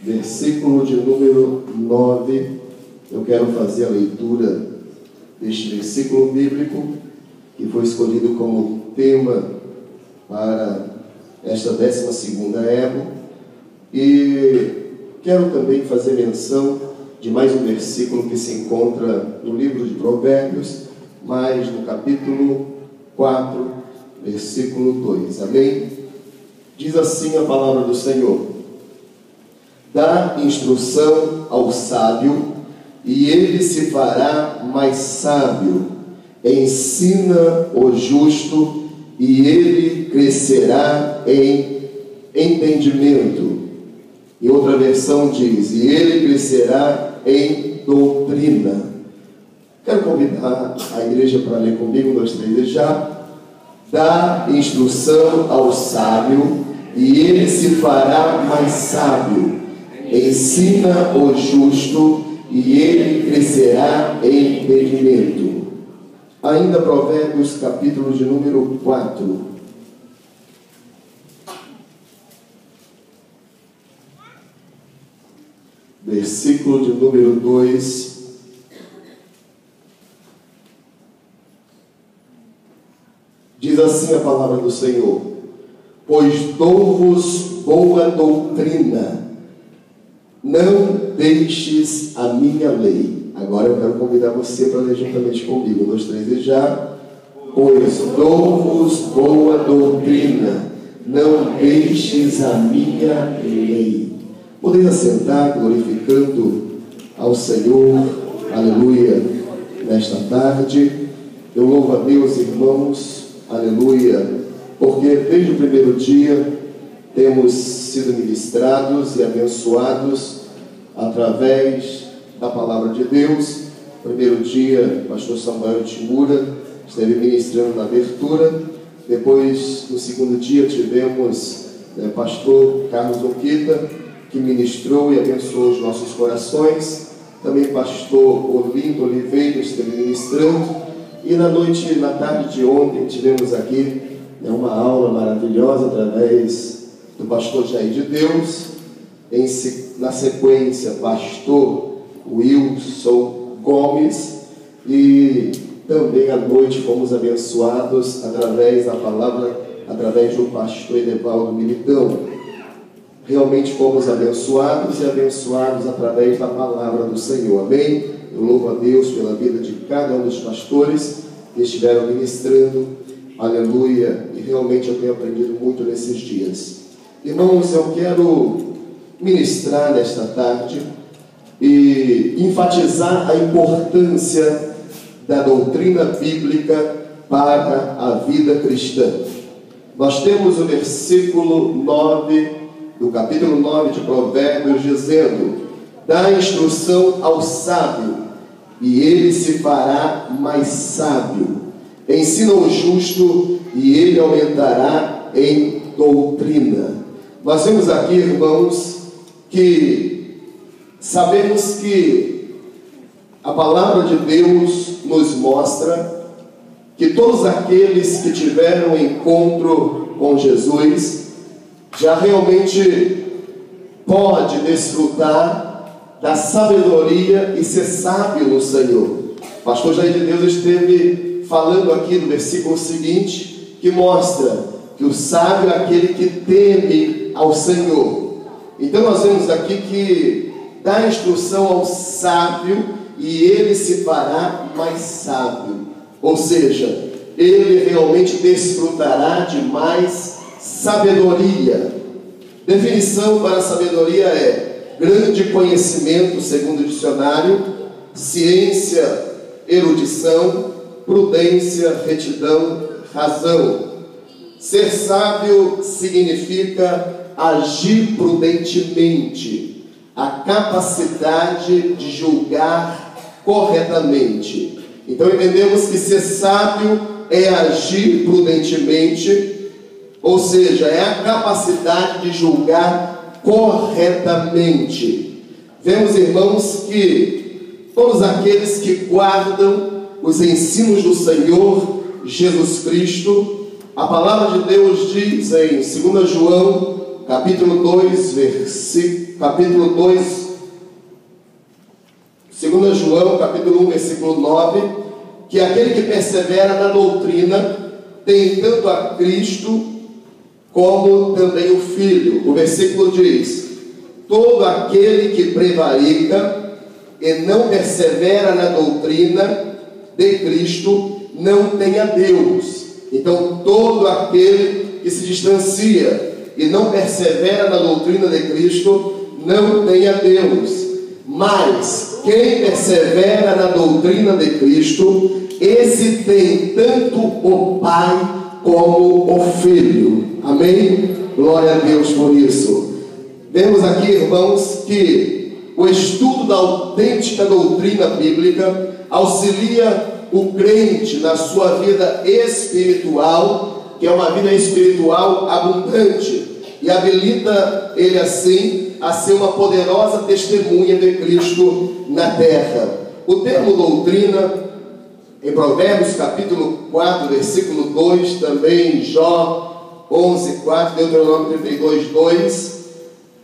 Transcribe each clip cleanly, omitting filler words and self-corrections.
Versículo de número 9, eu quero fazer a leitura deste versículo bíblico que foi escolhido como tema para esta 12ª Ebo, e quero também fazer menção de mais um versículo que se encontra no livro de Provérbios, mas no capítulo 4, versículo 2, amém? Diz assim a palavra do Senhor: dá instrução ao sábio, e ele se fará mais sábio. Ensina o justo, e ele crescerá em entendimento. E outra versão diz: e ele crescerá em doutrina. Quero convidar a igreja para ler comigo, 1, 2, 3 já. Dá instrução ao sábio, e ele se fará mais sábio. Ensina o justo, e ele crescerá em entendimento. Ainda Provérbios, capítulo de número 4. Versículo de número 2. Diz assim a palavra do Senhor: pois dou-vos boa doutrina, não deixes a minha lei. Agora eu quero convidar você para ler juntamente comigo. 1, 2, 3 e já. Pois dou-vos boa doutrina, não deixes a minha lei. Podeis assentar, glorificando ao Senhor, aleluia, nesta tarde. Eu louvo a Deus, irmãos, aleluia, porque desde o primeiro dia temos sido ministrados e abençoados através da palavra de Deus. Primeiro dia, o pastor Samuel Timura esteve ministrando na abertura. Depois, no segundo dia, tivemos pastor Carlos Oquita, que ministrou e abençoou os nossos corações. Também pastor Olinto Oliveira esteve ministrando. E na tarde de ontem, tivemos aqui uma aula maravilhosa através do pastor Jair de Deus. Na sequência, pastor Wilson Gomes, e também à noite fomos abençoados através da palavra, através do pastor Edevaldo Militão. Realmente fomos abençoados e abençoados através da palavra do Senhor, amém? Eu louvo a Deus pela vida de cada um dos pastores que estiveram ministrando, aleluia, e realmente eu tenho aprendido muito nesses dias. Irmãos, eu quero ministrar nesta tarde e enfatizar a importância da doutrina bíblica para a vida cristã. Nós temos o versículo 9 do capítulo 9 de Provérbios dizendo: dá instrução ao sábio, e ele se fará mais sábio. Ensina o justo, e ele aumentará em doutrina. Nós vemos aqui, irmãos, que sabemos que a palavra de Deus nos mostra que todos aqueles que tiveram encontro com Jesus já realmente pode desfrutar da sabedoria e ser sábio no Senhor. O pastor Jair de Deus esteve falando aqui no versículo seguinte, que mostra que o sábio é aquele que teme ao Senhor. Então nós vemos aqui que dá instrução ao sábio, e ele se fará mais sábio. Ou seja, ele realmente desfrutará de mais sabedoria. Definição para sabedoria é grande conhecimento, segundo o dicionário, ciência, erudição, prudência, retidão, razão. Ser sábio significa agir prudentemente, a capacidade de julgar corretamente. Então entendemos que ser sábio é agir prudentemente, ou seja, é a capacidade de julgar corretamente. Vemos, irmãos, que todos aqueles que guardam os ensinos do Senhor Jesus Cristo A palavra de Deus diz em 2 João, capítulo 2, 2 João, capítulo 1, versículo 9, que aquele que persevera na doutrina tem tanto a Cristo como também o Filho. O versículo diz: todo aquele que prevarica e não persevera na doutrina de Cristo não tem a Deus. Então, todo aquele que se distancia e não persevera na doutrina de Cristo não tem a Deus. Mas quem persevera na doutrina de Cristo, esse tem tanto o Pai como o Filho. Amém? Glória a Deus por isso. Vemos aqui, irmãos, que o estudo da autêntica doutrina bíblica auxilia o crente na sua vida espiritual, que é uma vida espiritual abundante, e habilita ele assim a ser uma poderosa testemunha de Cristo na terra. O termo doutrina, em Provérbios capítulo 4, versículo 2, também em Jó 11, 4, Deuteronômio 32, 2,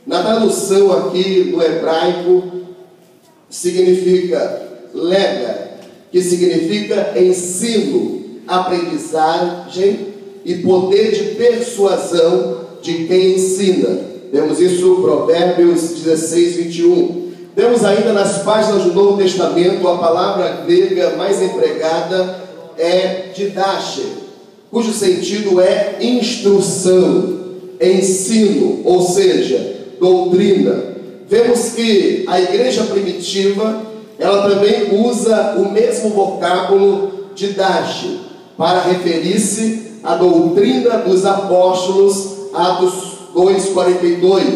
na tradução aqui do hebraico, significa lega, que significa ensino, aprendizagem e poder de persuasão de quem ensina. Vemos isso em Provérbios 16, 21. Vemos ainda nas páginas do Novo Testamento a palavra grega mais empregada é didache, cujo sentido é instrução, ensino, ou seja, doutrina. Vemos que a igreja primitiva, ela também usa o mesmo vocábulo didache para referir-se à doutrina dos apóstolos, Atos 2,42,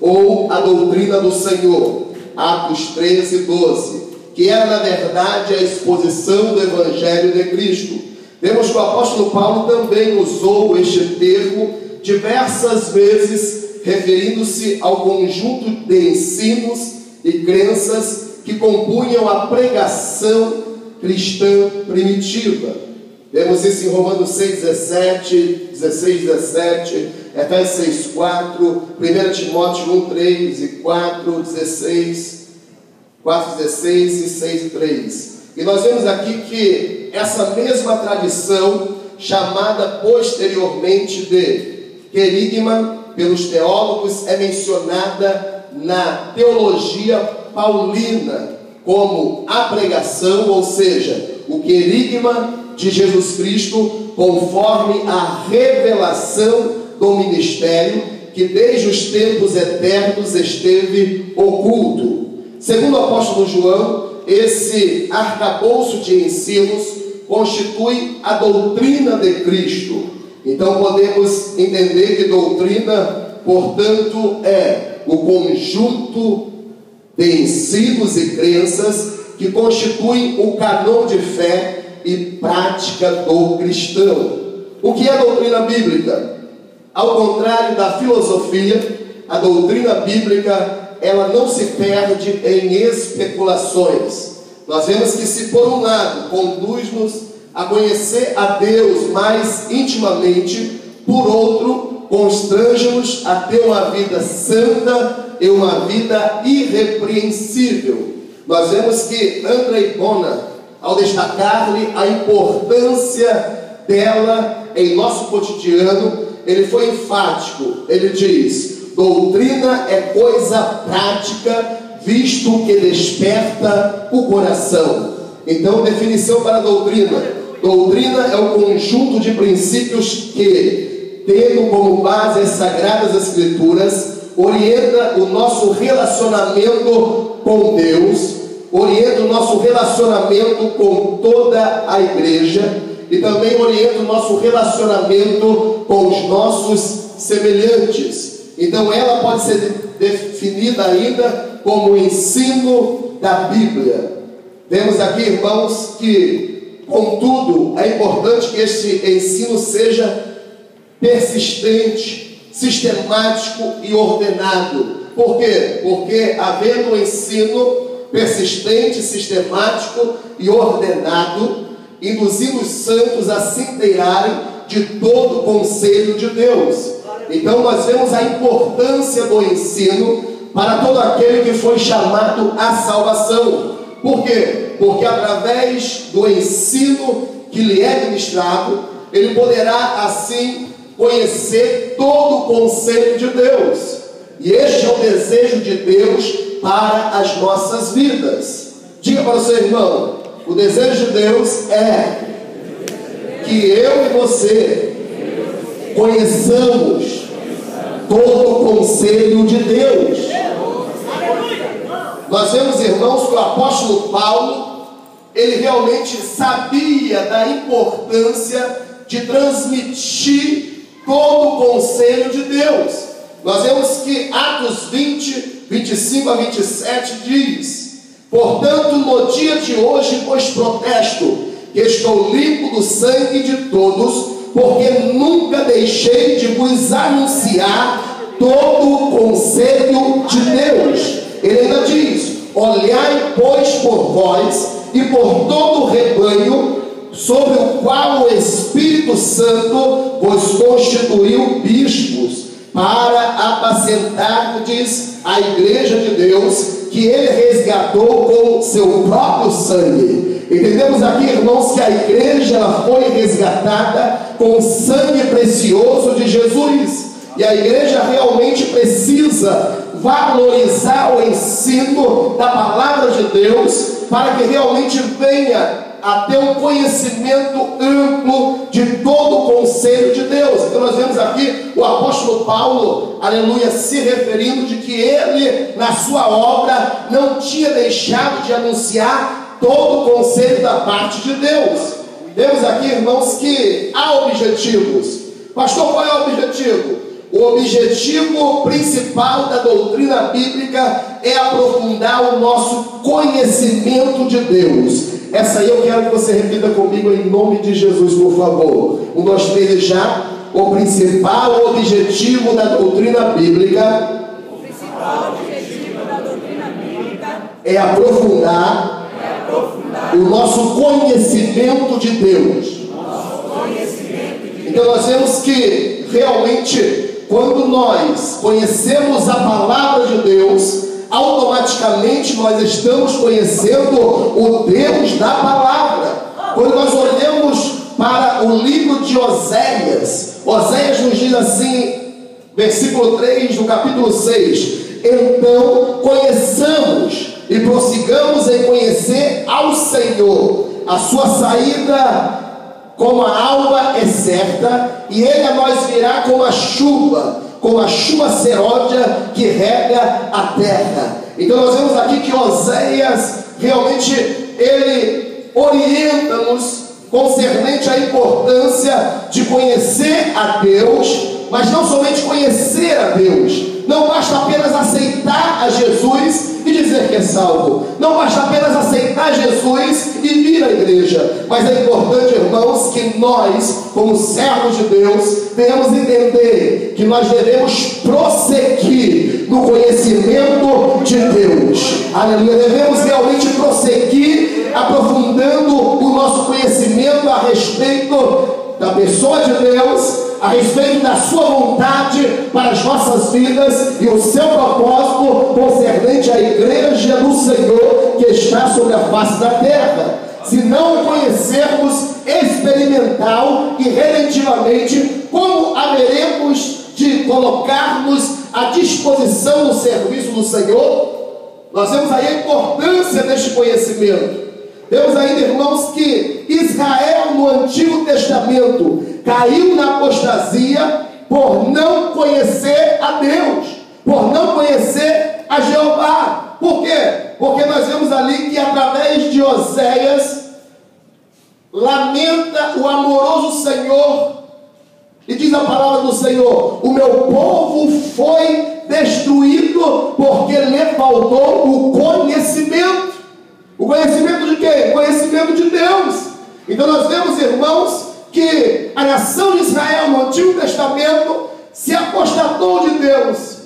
ou a doutrina do Senhor, Atos 13, 12, que era na verdade a exposição do Evangelho de Cristo. Vemos que o apóstolo Paulo também usou este termo diversas vezes, referindo-se ao conjunto de ensinos e crenças que compunham a pregação cristã primitiva. Vemos isso em Romanos 6, 17, 16, 17, Efésios 6, 4, 1 Timóteo 1, 3 e 4, 16, 4, 16 e 6, 3. E nós vemos aqui que essa mesma tradição, chamada posteriormente de querigma pelos teólogos, é mencionada na teologia paulina como a pregação, ou seja, o querigma de Jesus Cristo, conforme a revelação do ministério que desde os tempos eternos esteve oculto. Segundo o apóstolo João, esse arcabouço de ensinos constitui a doutrina de Cristo. Então podemos entender que doutrina, portanto, é o conjunto de ensinos e crenças que constituem o canon de fé e prática do cristão. O que é a doutrina bíblica? Ao contrário da filosofia, a doutrina bíblica, ela não se perde em especulações. Nós vemos que, se por um lado conduz-nos a conhecer a Deus mais intimamente, por outro constrange-nos a ter uma vida santa e uma vida irrepreensível. Nós vemos que André Bona, ao destacar-lhe a importância dela em nosso cotidiano, ele foi enfático. Ele diz: doutrina é coisa prática, visto que desperta o coração. Então, definição para a doutrina: doutrina é o conjunto de princípios que, tendo como base as Sagradas Escrituras, orienta o nosso relacionamento com Deus, orienta o nosso relacionamento com toda a igreja e também orienta o nosso relacionamento com os nossos semelhantes. Então ela pode ser definida ainda como o ensino da Bíblia. Vemos aqui, irmãos, que, contudo, é importante que este ensino seja persistente, sistemático e ordenado. Por quê? Porque, havendo um ensino persistente, sistemático e ordenado, induzindo os santos a se inteirarem de todo o conselho de Deus. Então nós vemos a importância do ensino para todo aquele que foi chamado à salvação. Por quê? Porque através do ensino que lhe é ministrado, ele poderá assim conhecer todo o conselho de Deus. E este é o desejo de Deus para as nossas vidas. Diga para o seu irmão: o desejo de Deus é que eu e você conheçamos todo o conselho de Deus. Nós vemos, irmãos, que o apóstolo Paulo, ele realmente sabia da importância de transmitir todo o conselho de Deus. Nós vemos que Atos 20, 25 a 27 diz: portanto, no dia de hoje vos protesto que estou limpo do sangue de todos, porque nunca deixei de vos anunciar todo o conselho de Deus. Ele ainda diz: olhai, pois, por vós e por todo o rebanho, sobre o qual o Espírito Santo vos constituiu bispos, para apacentardes a igreja de Deus, que ele resgatou com seu próprio sangue. Entendemos aqui, irmãos, que a igreja ela foi resgatada com o sangue precioso de Jesus. E a igreja realmente precisa valorizar o ensino da palavra de Deus, para que realmente venha a ter um conhecimento amplo de todo o conselho de Deus. Então nós vemos aqui o apóstolo Paulo, aleluia, se referindo de que ele, na sua obra, não tinha deixado de anunciar todo o conselho da parte de Deus. Vemos aqui, irmãos, que há objetivos. Pastor, qual é o objetivo? O objetivo principal da doutrina bíblica é aprofundar o nosso conhecimento de Deus. Essa aí eu quero que você repita comigo em nome de Jesus, por favor. 1, 2, 3 já. O principal objetivo da doutrina bíblica é aprofundar o nosso conhecimento de Deus. Então nós vemos que realmente, quando nós conhecemos a palavra de Deus, automaticamente nós estamos conhecendo o Deus da palavra. Quando nós olhamos para o livro de Oséias, Oséias nos diz assim, versículo 3 do capítulo 6: então conheçamos e prossigamos em conhecer ao Senhor. A sua saída como a alva é certa, e ele a nós virá como a chuva serôdia que rega a terra. Então nós vemos aqui que Oséias realmente ele orienta-nos concernente à importância de conhecer a Deus, mas não somente conhecer a Deus. Não basta apenas aceitar a Jesus e dizer que é salvo. Não basta apenas aceitar Jesus e vir à igreja. Mas é importante, irmãos, que nós, como servos de Deus, venhamos entender que nós devemos prosseguir no conhecimento de Deus. Aleluia. Devemos realmente prosseguir aprofundando o nosso conhecimento a respeito da pessoa de Deus, a respeito da sua vontade para as nossas vidas e o seu propósito concernente à igreja do Senhor que está sobre a face da terra. Se não o conhecermos experimental e redentivamente, como haveremos de colocar-nos à disposição do serviço do Senhor? Nós vemos aí a importância deste conhecimento. Vemos ainda, irmãos, que Israel no Antigo Testamento caiu na apostasia por não conhecer a Deus, por não conhecer a Jeová. Por quê? Porque nós vemos ali que através de Oséias lamenta o amoroso Senhor, e diz a palavra do Senhor: o meu povo foi destruído porque lhe faltou o conhecimento. O conhecimento de quem? O conhecimento de Deus. Então nós vemos, irmãos, que a nação de Israel no Antigo Testamento se apostatou de Deus.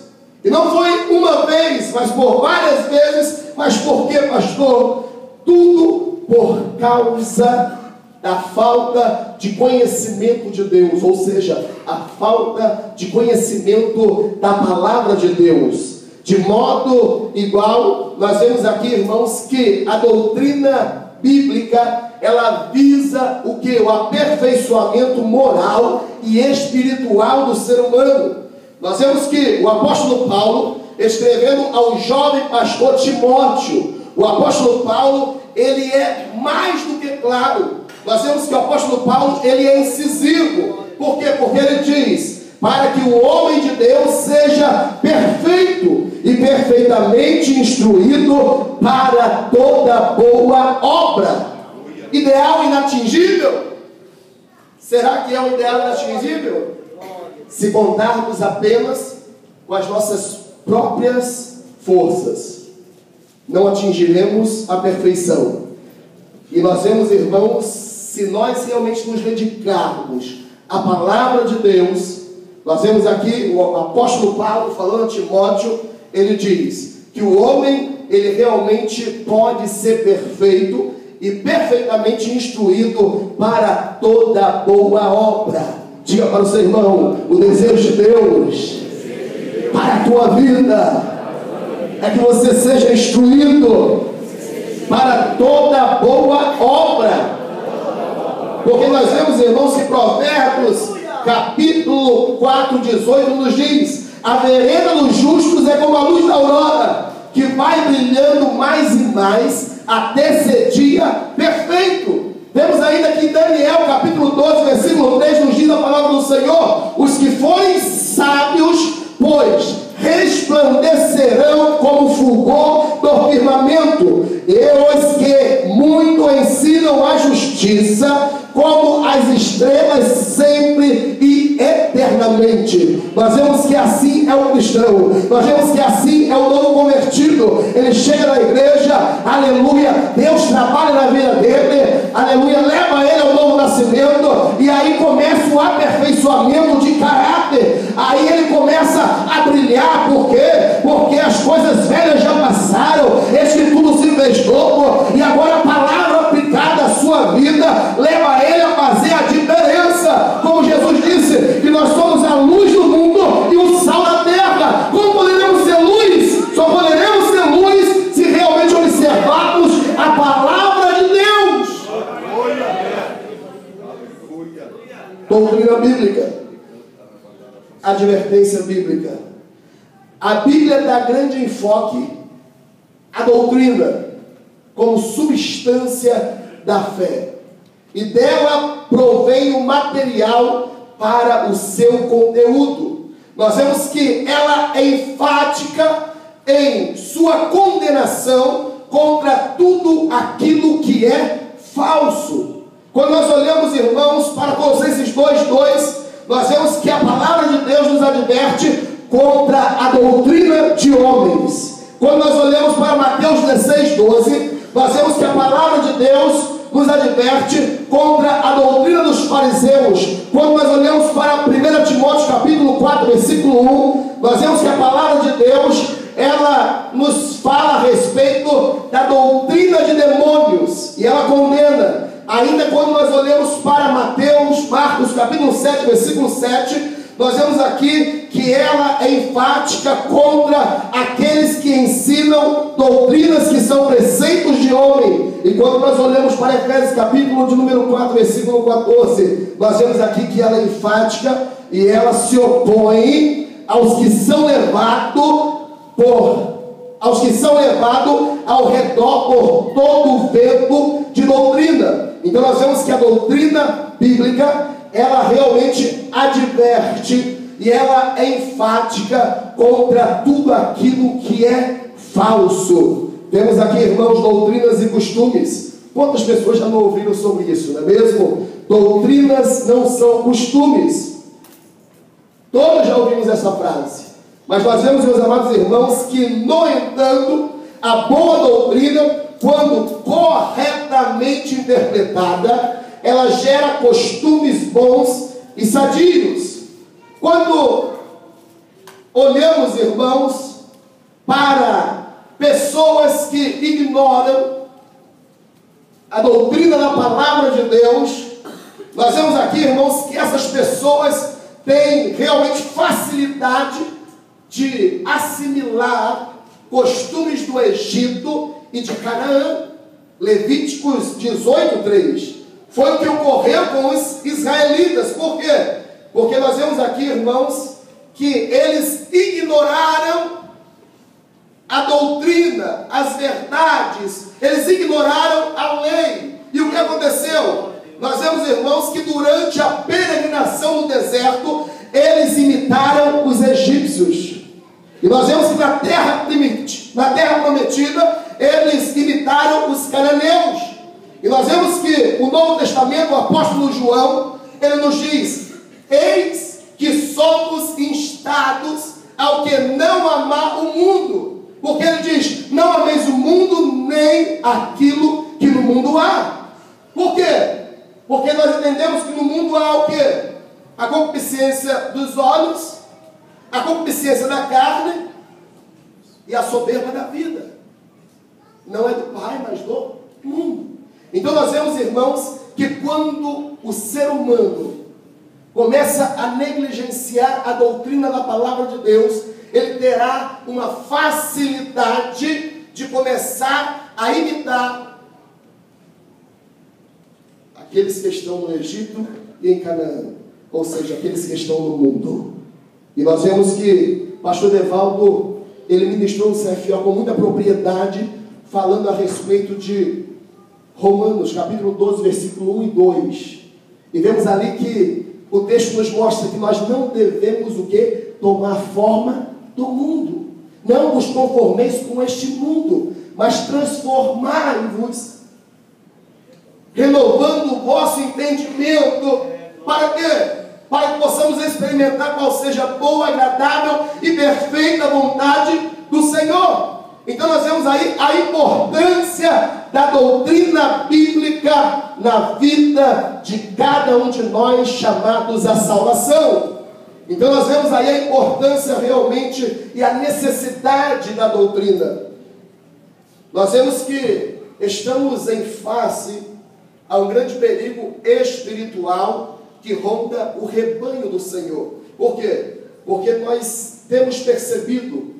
E não foi uma vez, mas por várias vezes. Mas por quê, pastor? Tudo por causa da falta de conhecimento de Deus, ou seja, a falta de conhecimento da palavra de Deus. De modo igual, nós vemos aqui, irmãos, que a doutrina bíblica, ela visa o que? O aperfeiçoamento moral e espiritual do ser humano. Nós vemos que o apóstolo Paulo, escrevendo ao jovem pastor Timóteo, o apóstolo Paulo, ele é mais do que claro. Nós vemos que o apóstolo Paulo, ele é incisivo. Por quê? Porque ele diz: para que o homem de Deus seja perfeito e perfeitamente instruído para toda boa obra. Ideal inatingível? Será que é um ideal inatingível? Se contarmos apenas com as nossas próprias forças, não atingiremos a perfeição. E nós vemos, irmãos, se nós realmente nos dedicarmos à palavra de Deus, nós vemos aqui o apóstolo Paulo falando a Timóteo, ele diz que o homem, ele realmente pode ser perfeito e perfeitamente instruído para toda boa obra. Diga para o seu irmão: o desejo de Deus para a tua vida é que você seja instruído para toda boa obra. Porque nós vemos, irmãos, que Provérbios capítulo 4, 18 nos diz: a vereda dos justos é como a luz da aurora, que vai brilhando mais e mais até ser dia perfeito. Temos ainda aqui Daniel capítulo 12, versículo 3, nos diz a palavra do Senhor: os que forem sábios, pois resplandecerão como fulgor do firmamento, e os que muito ensinam a justiça, como as estrelas sempre e eternamente. Nós vemos que assim é o cristão, nós vemos que assim é o novo convertido. Ele chega na igreja, aleluia, Deus trabalha na vida dele, aleluia, leva ele ao novo nascimento, e aí começa o aperfeiçoamento de caráter. Aí ele começa a brilhar. Por quê? Porque as coisas velhas já passaram, eis que tudo se fez novo, e agora a palavra aplicada à sua vida leva ele a fazer a diferença. Como Jesus disse que nós somos a luz do mundo e o sal da terra. Como poderemos ser luz? Só poderemos ser luz se realmente observarmos a palavra de Deus. Doutrina bíblica, advertência bíblica. A Bíblia dá grande enfoque à doutrina como substância da fé, e dela provém o material para o seu conteúdo. Nós vemos que ela é enfática em sua condenação contra tudo aquilo que é falso. Quando nós olhamos, irmãos, para Colossenses 2:2, nós vemos que a palavra de Deus nos adverte contra a doutrina de homens. Quando nós olhamos para Mateus 16:12, nós vemos que a palavra de Deus nos adverte contra a doutrina dos fariseus. Quando nós olhamos para 1 Timóteo capítulo 4, versículo 1, nós vemos que a palavra de Deus, ela nos fala a respeito da doutrina de demônios, e ela condena. Ainda quando nós olhamos para Marcos capítulo 7, versículo 7, nós vemos aqui que ela é enfática contra aqueles que ensinam doutrinas que são preceitos de homem. E quando nós olhamos para Efésios capítulo de número 4, versículo 14, nós vemos aqui que ela é enfática e ela se opõe aos que são levados ao redor por todo o vento de doutrina. Então nós vemos que a doutrina bíblica, ela realmente adverte e ela é enfática contra tudo aquilo que é falso. Temos aqui, irmãos, doutrinas e costumes. Quantas pessoas já não ouviram sobre isso, não é mesmo? Doutrinas não são costumes. Todos já ouvimos essa frase. Mas nós vemos, meus amados irmãos, que, no entanto, a boa doutrina, quando corretamente interpretada, ela gera costumes bons e sadios. Quando olhamos, irmãos, para pessoas que ignoram a doutrina da palavra de Deus, nós vemos aqui, irmãos, que essas pessoas têm realmente facilidade de assimilar costumes do Egito e de Canaã. Levíticos 18:3 foi o que ocorreu com os israelitas. Por quê? Porque nós vemos aqui, irmãos, que eles ignoraram a doutrina, as verdades, eles ignoraram a lei. E o que aconteceu? Nós vemos, irmãos, que durante a peregrinação no deserto, eles imitaram os egípcios. E nós vemos que na terra prometida, eles imitaram os cananeus. E nós vemos que o Novo Testamento, o apóstolo João, ele nos diz: eis que somos instados ao que não amar o mundo. Porque ele diz: não ameis o mundo, nem aquilo que no mundo há. Por quê? Porque nós entendemos que no mundo há o quê? A concupiscência dos olhos, a concupiscência da carne e a soberba da vida. Não é do Pai, mas do mundo. Então nós vemos, irmãos, que quando o ser humano começa a negligenciar a doutrina da palavra de Deus, ele terá uma facilidade de começar a imitar aqueles que estão no Egito e em Canaã, ou seja, aqueles que estão no mundo. E nós vemos que o pastor Devaldo, ele ministrou no CFO com muita propriedade, falando a respeito de Romanos, capítulo 12, versículo 1 e 2. E vemos ali que o texto nos mostra que nós não devemos o quê? Tomar forma do mundo. Não vos conformeis com este mundo, mas transformai-vos, renovando o vosso entendimento. Para quê? Para que possamos experimentar qual seja a boa, agradável e perfeita vontade do Senhor. Então nós vemos aí a importância da doutrina bíblica na vida de cada um de nós chamados à salvação. Então nós vemos aí a importância realmente e a necessidade da doutrina. Nós vemos que estamos em face a um grande perigo espiritual que ronda o rebanho do Senhor. Por quê? Porque nós temos percebido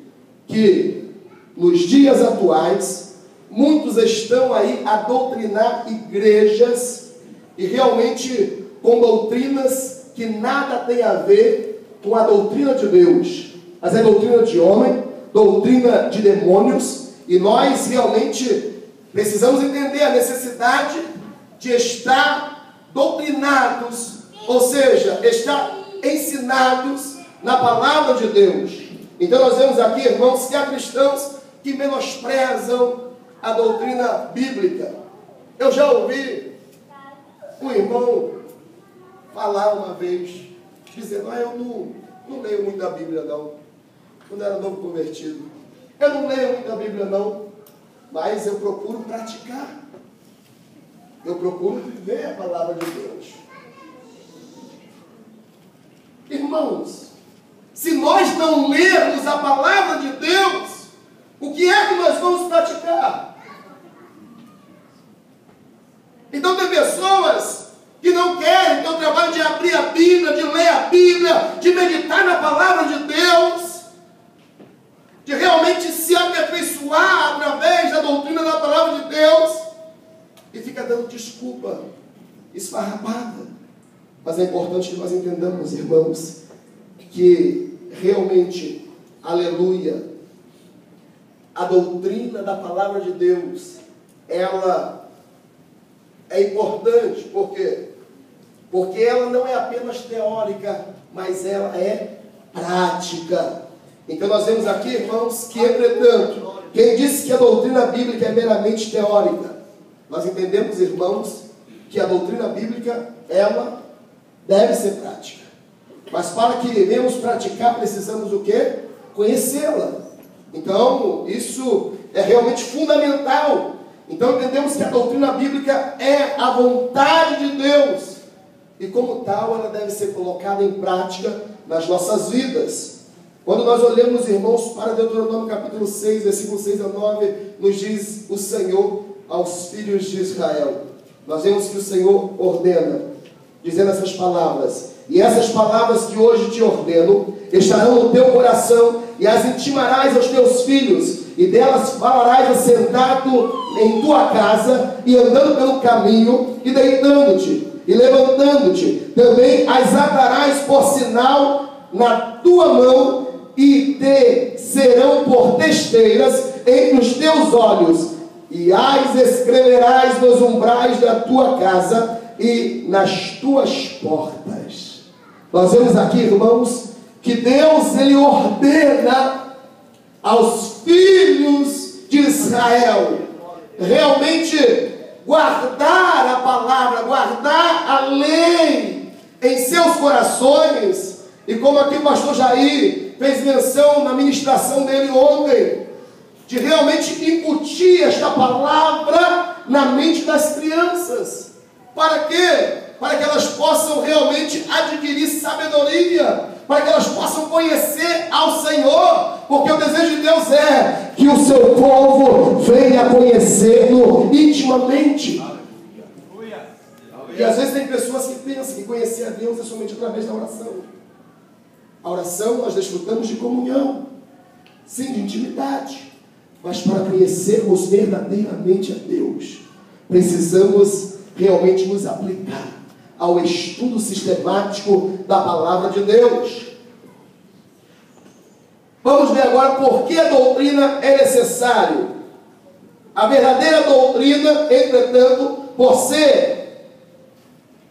que nos dias atuais, muitos estão aí a doutrinar igrejas e realmente com doutrinas que nada tem a ver com a doutrina de Deus, mas é doutrina de homem, doutrina de demônios, e nós realmente precisamos entender a necessidade de estar doutrinados, ou seja, estar ensinados na palavra de Deus. Então nós vemos aqui, irmãos, que há cristãos que menosprezam a doutrina bíblica. Eu já ouvi um irmão falar uma vez, dizendo: eu não leio muito a Bíblia não, quando era novo convertido. Eu não leio muito a Bíblia não, mas eu procuro praticar. Eu procuro viver a palavra de Deus. Irmãos, se nós não lermos a palavra de Deus, o que é que nós vamos praticar? Então tem pessoas que não querem ter o trabalho de abrir a Bíblia, de ler a Bíblia, de meditar na palavra de Deus, de realmente se aperfeiçoar através da doutrina da palavra de Deus, e fica dando desculpa esfarrapada. Mas é importante que nós entendamos, irmãos, que realmente, aleluia, a doutrina da palavra de Deus, ela é importante. Por quê? Porque ela não é apenas teórica, mas ela é prática. Então nós vemos aqui, irmãos, que entretanto, quem disse que a doutrina bíblica é meramente teórica, nós entendemos, irmãos, que a doutrina bíblica, ela deve ser prática. Mas para que venhamos praticar, precisamos o quê? Conhecê-la. Então, isso é realmente fundamental. Então, entendemos que a doutrina bíblica é a vontade de Deus. E como tal, ela deve ser colocada em prática nas nossas vidas. Quando nós olhamos, irmãos, para Deuteronômio capítulo 6, versículo 6 a 9, nos diz o Senhor, aos filhos de Israel. Nós vemos que o Senhor ordena, dizendo essas palavras. E essas palavras que hoje te ordeno estarão no teu coração, e as intimarás aos teus filhos, e delas falarás assentado em tua casa, e andando pelo caminho, e deitando-te, e levantando-te. Também as atarás por sinal na tua mão, e te serão por testeiras entre os teus olhos, e as escreverás nos umbrais da tua casa e nas tuas portas. Nós vemos aqui, irmãos, que Deus, Ele ordena aos filhos de Israel realmente guardar a palavra, guardar a lei em seus corações. E como aqui o pastor Jair fez menção na ministração dele ontem, de realmente incutir esta palavra na mente das crianças. Para quê? Para que elas possam realmente adquirir sabedoria, para que elas possam conhecer ao Senhor, porque o desejo de Deus é que o seu povo venha conhecê-lo intimamente. E às vezes tem pessoas que pensam que conhecer a Deus é somente através da oração. A oração nós desfrutamos de comunhão, sim, de intimidade, mas para conhecermos verdadeiramente a Deus, precisamos realmente nos aplicar ao estudo sistemático da palavra de Deus. Vamos ver agora por que a doutrina é necessária. A verdadeira doutrina, entretanto, por ser,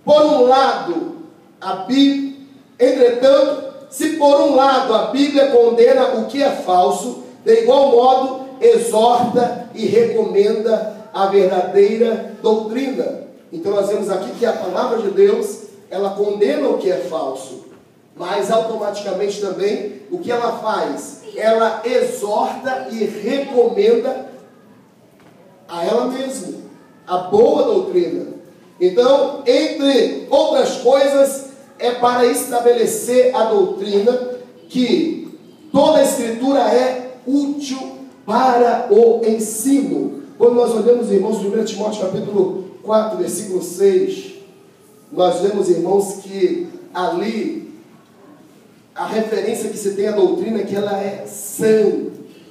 por um lado, a Bíblia, entretanto, se por um lado a Bíblia condena o que é falso, de igual modo exorta e recomenda a verdadeira doutrina. Então nós vemos aqui que a palavra de Deus, ela condena o que é falso, mas automaticamente também, o que ela faz? Ela exorta e recomenda a ela mesma, a boa doutrina. Então, entre outras coisas, é para estabelecer a doutrina que toda a Escritura é útil para o ensino. Quando nós olhamos, irmãos, 1 Timóteo capítulo 4, versículo 6, nós vemos, irmãos, que ali a referência que se tem à doutrina é que ela é sã,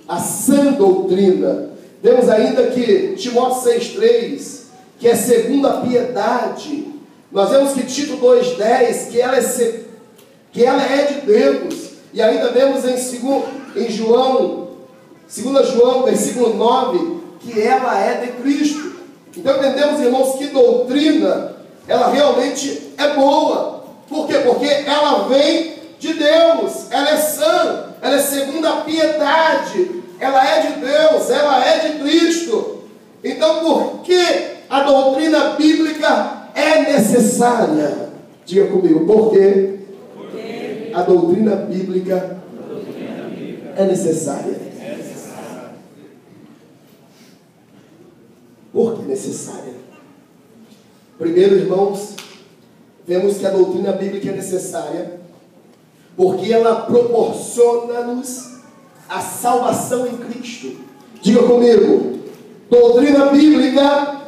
a sã doutrina. Vemos ainda que Timóteo 6,3, que é segundo a piedade. Nós vemos que Tito 2,10, que ela é de Deus. E ainda vemos em João, 2 João, versículo 9, que ela é de Cristo. Então entendemos, irmãos, que doutrina, ela realmente é boa. Por quê? Porque ela vem de Deus, ela é sã, ela é segundo a piedade, ela é de Deus, ela é de Cristo. Então por que a doutrina bíblica é necessária? Diga comigo, por quê? Porque a doutrina bíblica é necessária. Por que necessária? Primeiro, irmãos, vemos que a doutrina bíblica é necessária porque ela proporciona-nos a salvação em Cristo. Diga comigo, doutrina bíblica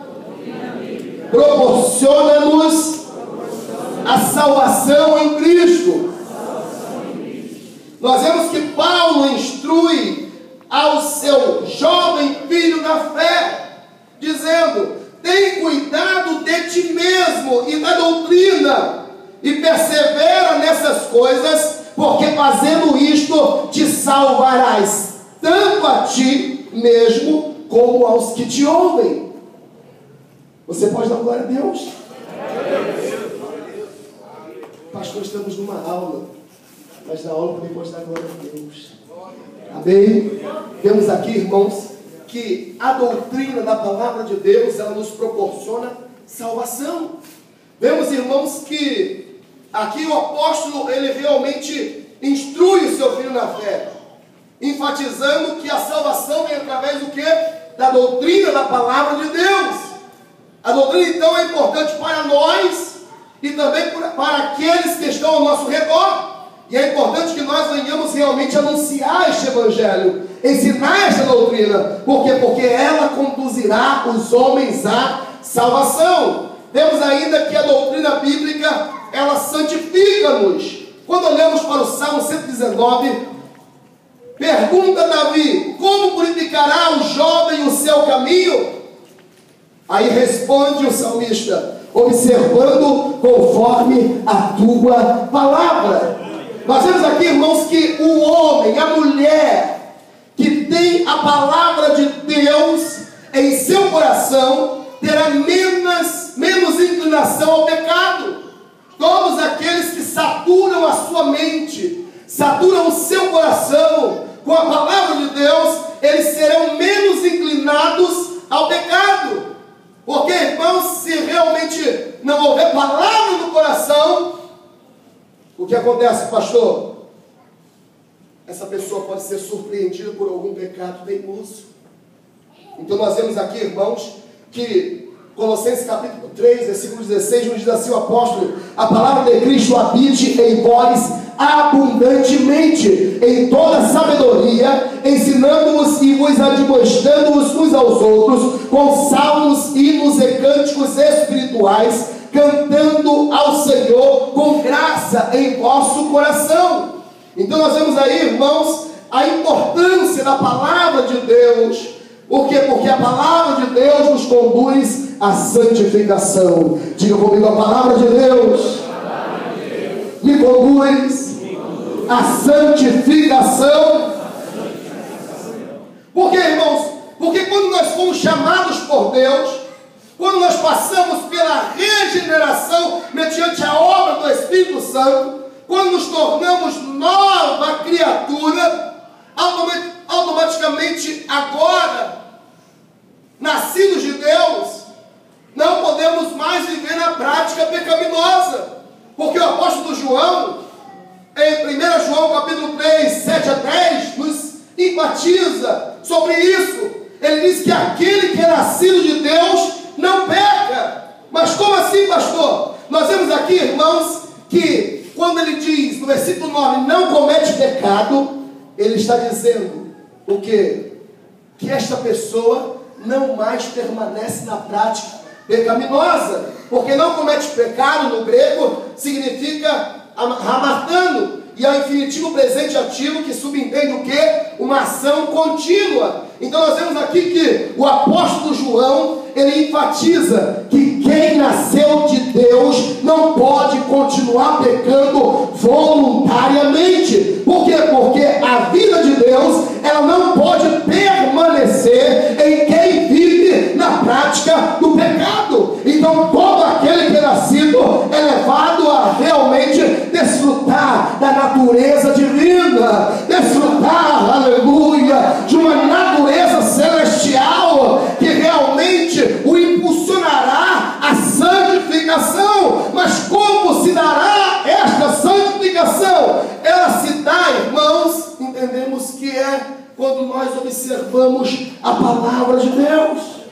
proporciona-nos a salvação em Cristo. Nós vemos que Paulo instrui ao seu jovem filho na fé, dizendo: tem cuidado de ti mesmo e da doutrina, e persevera nessas coisas, porque fazendo isto te salvarás, tanto a ti mesmo, como aos que te ouvem. Você pode dar glória a Deus? Pastor, estamos numa aula, mas na aula também pode dar glória a Deus. Amém? Vemos aqui, irmãos, que a doutrina da palavra de Deus, ela nos proporciona salvação. Vemos, irmãos, que aqui o apóstolo, ele realmente instrui o seu filho na fé, enfatizando que a salvação vem através do quê? Da doutrina da palavra de Deus. A doutrina, então, é importante para nós e também para aqueles que estão ao nosso redor. E é importante que nós venhamos realmente anunciar este evangelho, ensinar esta doutrina. Por quê? Porque ela conduzirá os homens à salvação. Vemos ainda que a doutrina bíblica, ela santifica-nos. Quando olhamos para o Salmo 119, pergunta Davi: como purificará o jovem o seu caminho? Aí responde o salmista: observando conforme a tua palavra. Nós vemos aqui, irmãos, que o homem, a mulher que tem a palavra de Deus em seu coração, terá menos inclinação ao pecado. Todos aqueles que saturam a sua mente, saturam o seu coração com a palavra de Deus, eles serão menos inclinados ao pecado. Porque, irmãos, se realmente não houver palavra no coração, o que acontece, pastor? Essa pessoa pode ser surpreendida por algum pecado teimoso. Então nós vemos aqui, irmãos, que Colossenses capítulo 3, versículo 16, nos diz assim o apóstolo: a palavra de Cristo habite em vós abundantemente, em toda sabedoria, ensinando-vos e vos admoestando-vos uns aos outros, com salmos, hinos e cânticos espirituais, cantando ao Senhor com graça em vosso coração. Então nós vemos aí, irmãos, a importância da palavra de Deus. Por quê? Porque a palavra de Deus nos conduz à santificação. Diga comigo: a palavra de Deus me conduz à santificação. Por quê, irmãos? Porque quando nós fomos chamados por Deus, quando nós passamos pela regeneração mediante a obra do Espírito Santo, quando nos tornamos nova criatura, automaticamente agora, nascidos de Deus, não podemos mais viver na prática pecaminosa. Porque o apóstolo João, em 1 João capítulo 3, 7 a 10, nos enfatiza sobre isso. Ele diz que aquele que é nascido de Deus não peca. Mas como assim, pastor? Nós vemos aqui, irmãos, que quando ele diz, no versículo 9, não comete pecado, ele está dizendo o quê? Que esta pessoa não mais permanece na prática pecaminosa. Porque não comete pecado, no grego, significa hamartano, e é o infinitivo presente ativo que subentende o quê? Uma ação contínua. Então nós vemos aqui que o apóstolo João, ele enfatiza que quem nasceu de Deus não pode continuar pecando voluntariamente. Por quê? Porque a vida de Deus, ela não pode permanecer em quem vive na prática do pecado. Então todo aquele que é nascido é levado a realmente desfrutar da natureza divina, desfrutar, aleluia, de uma natureza celestial que realmente o impulsionará à santificação. Mas como se dará esta santificação? Ela se dá, irmãos, entendemos que é quando nós observamos a palavra de Deus.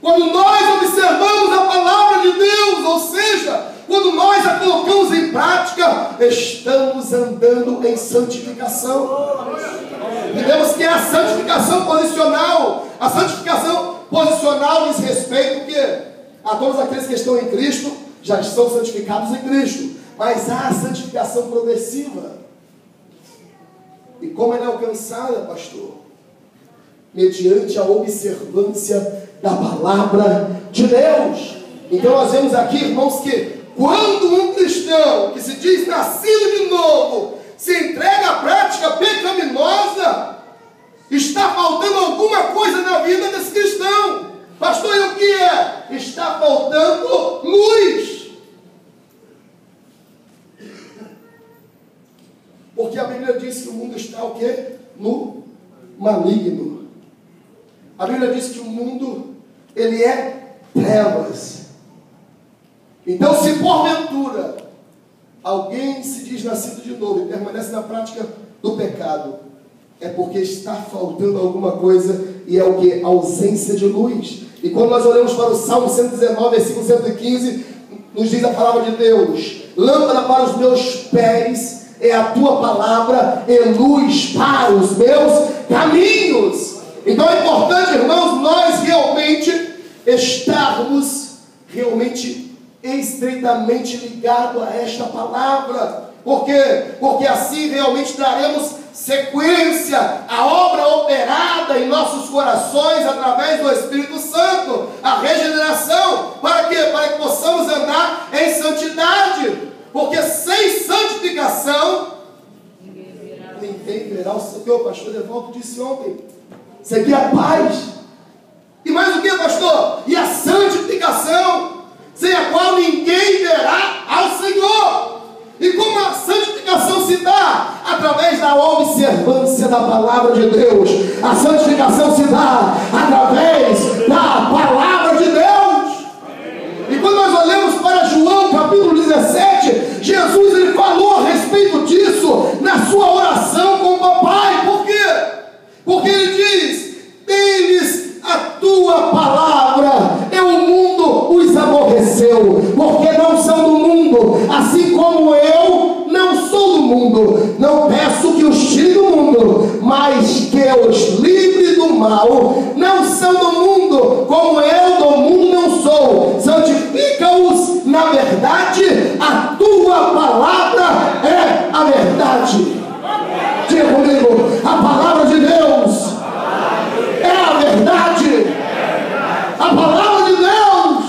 Quando nós observamos a palavra de Deus, ou seja, quando nós a colocamos em prática, estamos andando em santificação. Entendemos que é a santificação posicional. A santificação posicional diz respeito a todos aqueles que estão em Cristo, já estão santificados em Cristo. Mas há a santificação progressiva. E como ela é alcançada, pastor? Mediante a observância da palavra de Deus. Então nós vemos aqui, irmãos, que quando um cristão que se diz nascido de novo se entrega à prática pecaminosa, está faltando alguma coisa na vida desse cristão. Pastor, e o que é? Está faltando luz. Porque a Bíblia diz que o mundo está o quê? No maligno. A Bíblia diz que o mundo, ele é trevas. Então, se porventura alguém se diz nascido de novo e permanece na prática do pecado, é porque está faltando alguma coisa, e é o que? Ausência de luz. E quando nós olhamos para o Salmo 119, versículo 115, nos diz a palavra de Deus: lâmpada para os meus pés é a tua palavra e luz para os meus caminhos. Então é importante, irmãos, nós realmente estarmos realmente estreitamente ligados a esta palavra. Por quê? Porque assim realmente daremos sequência à obra operada em nossos corações através do Espírito Santo, a regeneração. Para quê? Para que possamos andar em santidade. Porque sem santificação ninguém verá o Senhor. O pastor Devaldo disse ontem. Isso aqui é a paz. E mais o que, pastor? E a santificação, sem a qual ninguém verá ao Senhor. E como a santificação se dá? Através da observância da palavra de Deus. A santificação se dá através da palavra de Deus. E quando nós olhamos para João capítulo 17, Jesus ele falou a respeito disso na sua oração com o papai. Por quê? Porque ele diz: dê-lhes a tua palavra, e o mundo os aborreceu, porque não são do mundo, assim como eu não sou do mundo. Não peço que os tire do mundo, mas que os livre do mal. Não são do mundo, como eu do mundo não sou. Santifica-os na verdade, a tua palavra é a verdade. Diga comigo: a palavra de Deus é a verdade. A palavra de Deus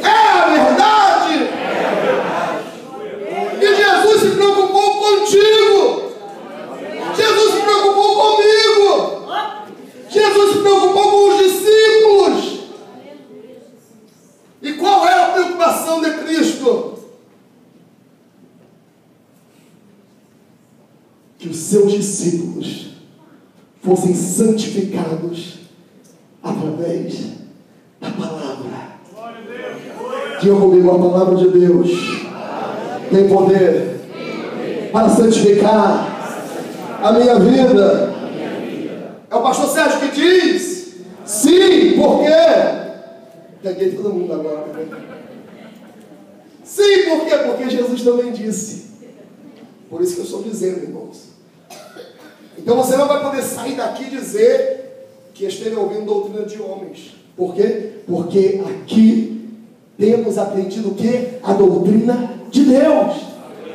é a verdade. E Jesus se preocupou contigo. Jesus se preocupou comigo. Jesus se preocupou com os discípulos. E qual era a preocupação de Cristo? Que os seus discípulos fossem santificados através da palavra. Diga comigo: a palavra de Deus tem poder para santificar a minha vida. É o pastor Sérgio que diz. Sim, por quê? Peguei todo mundo agora. Sim, por quê? Porque Jesus também disse. Por isso que eu estou dizendo, irmãos. Então você não vai poder sair daqui e dizer que esteve ouvindo doutrina de homens. Por quê? Porque aqui temos aprendido o quê? A doutrina de Deus.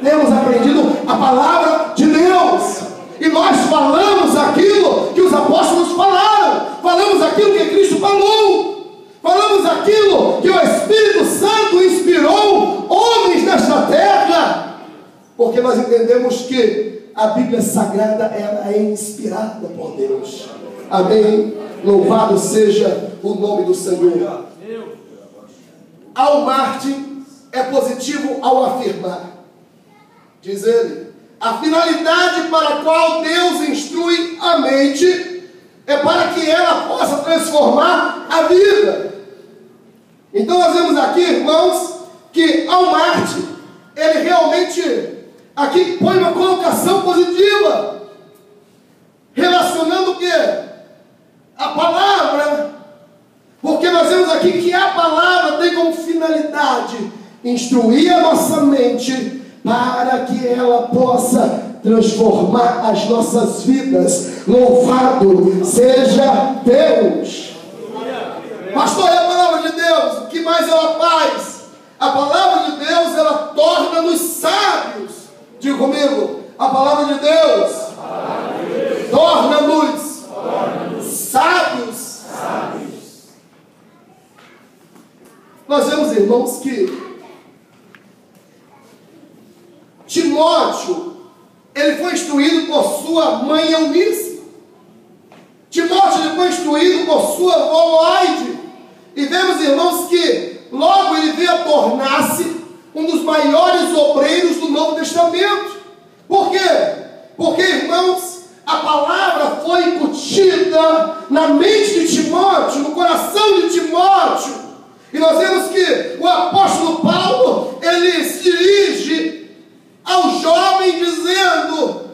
Temos aprendido a palavra de Deus. E nós falamos aquilo que os apóstolos falaram. Falamos aquilo que Cristo falou. Falamos aquilo que o Espírito Santo inspirou homens nesta terra. Porque nós entendemos que a Bíblia Sagrada, ela é inspirada por Deus. Amém? Louvado seja o nome do Senhor. Ao Martin é positivo ao afirmar. Diz ele: a finalidade para a qual Deus instrui a mente é para que ela possa transformar a vida. Então nós vemos aqui, irmãos, que ao Martin, ele realmente aqui põe uma colocação positiva, relacionando o quê? A palavra. Porque nós vemos aqui que a palavra tem como finalidade instruir a nossa mente para que ela possa transformar as nossas vidas. Louvado seja Deus. Pastor, é a palavra de Deus. O que mais ela faz? A palavra de Deus, ela torna-nos sábios. Diga comigo: a palavra de Deus torna-nos sábios. Nós vemos, irmãos, que Timóteo, ele foi instruído por sua mãe Eunice. Timóteo, ele foi instruído por sua avó Loide. E vemos, irmãos, que logo ele veio a tornar-se um dos maiores obreiros do Novo Testamento. Por quê? Porque, irmãos, a palavra foi incutida na mente de Timóteo, no coração de Timóteo. E nós vemos que o apóstolo Paulo, ele se dirige ao jovem dizendo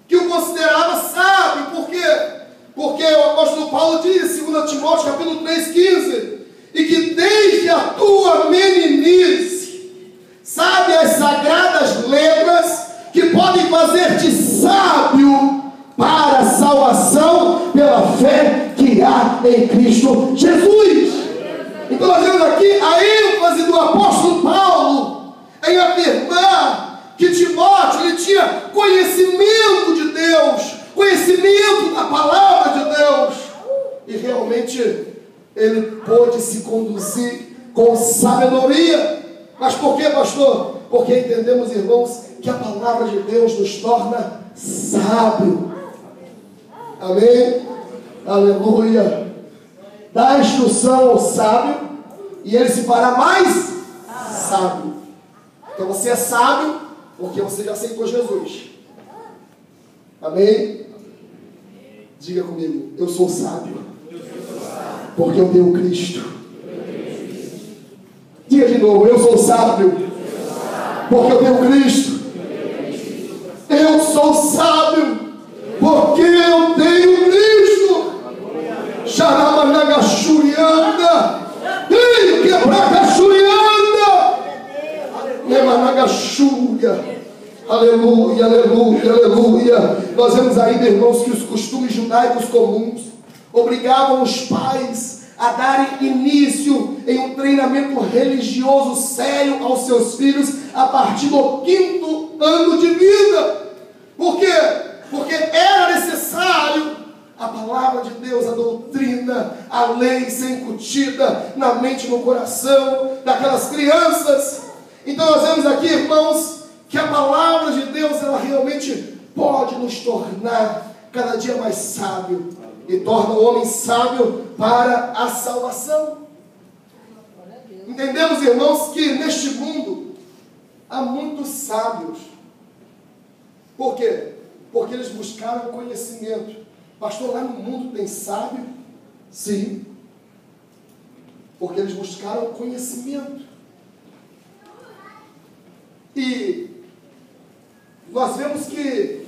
que o considerava sábio. Por quê? Porque o apóstolo Paulo diz, 2 Timóteo capítulo 3,15, e que desde a tua meninice sabe as sagradas letras pode fazer-te sábio para a salvação pela fé que há em Cristo Jesus. Então nós vemos aqui a ênfase do apóstolo Paulo em afirmar que Timóteo ele tinha conhecimento de Deus, conhecimento da palavra de Deus, e realmente ele pôde se conduzir com sabedoria. Mas por que, pastor? Porque entendemos, irmãos, que a palavra de Deus nos torna sábio. Amém? Aleluia. Dá a instrução ao sábio e ele se fará mais sábio. Então você é sábio porque você já aceitou Jesus. Amém? Diga comigo, eu sou sábio porque eu tenho Cristo. Diga de novo, eu sou sábio porque eu tenho Cristo. Eu sou sábio porque eu tenho Cristo. Xaramanagachurianda, tenho quebrar-cachurianda, Nemanagachuria. Aleluia, aleluia, aleluia. Nós vemos ainda, irmãos, que os costumes judaicos comuns obrigavam os pais a darem início em um treinamento religioso sério aos seus filhos a partir do 5º ano de vida. Por quê? Porque era necessário a palavra de Deus, a doutrina, a lei ser incutida na mente e no coração daquelas crianças. Então nós vemos aqui, irmãos, que a palavra de Deus, ela realmente pode nos tornar cada dia mais sábio e torna o homem sábio para a salvação. Entendemos, irmãos, que neste mundo há muitos sábios. Por quê? Porque eles buscaram conhecimento. Pastor, lá no mundo tem sábio? Sim. Porque eles buscaram conhecimento. E nós vemos que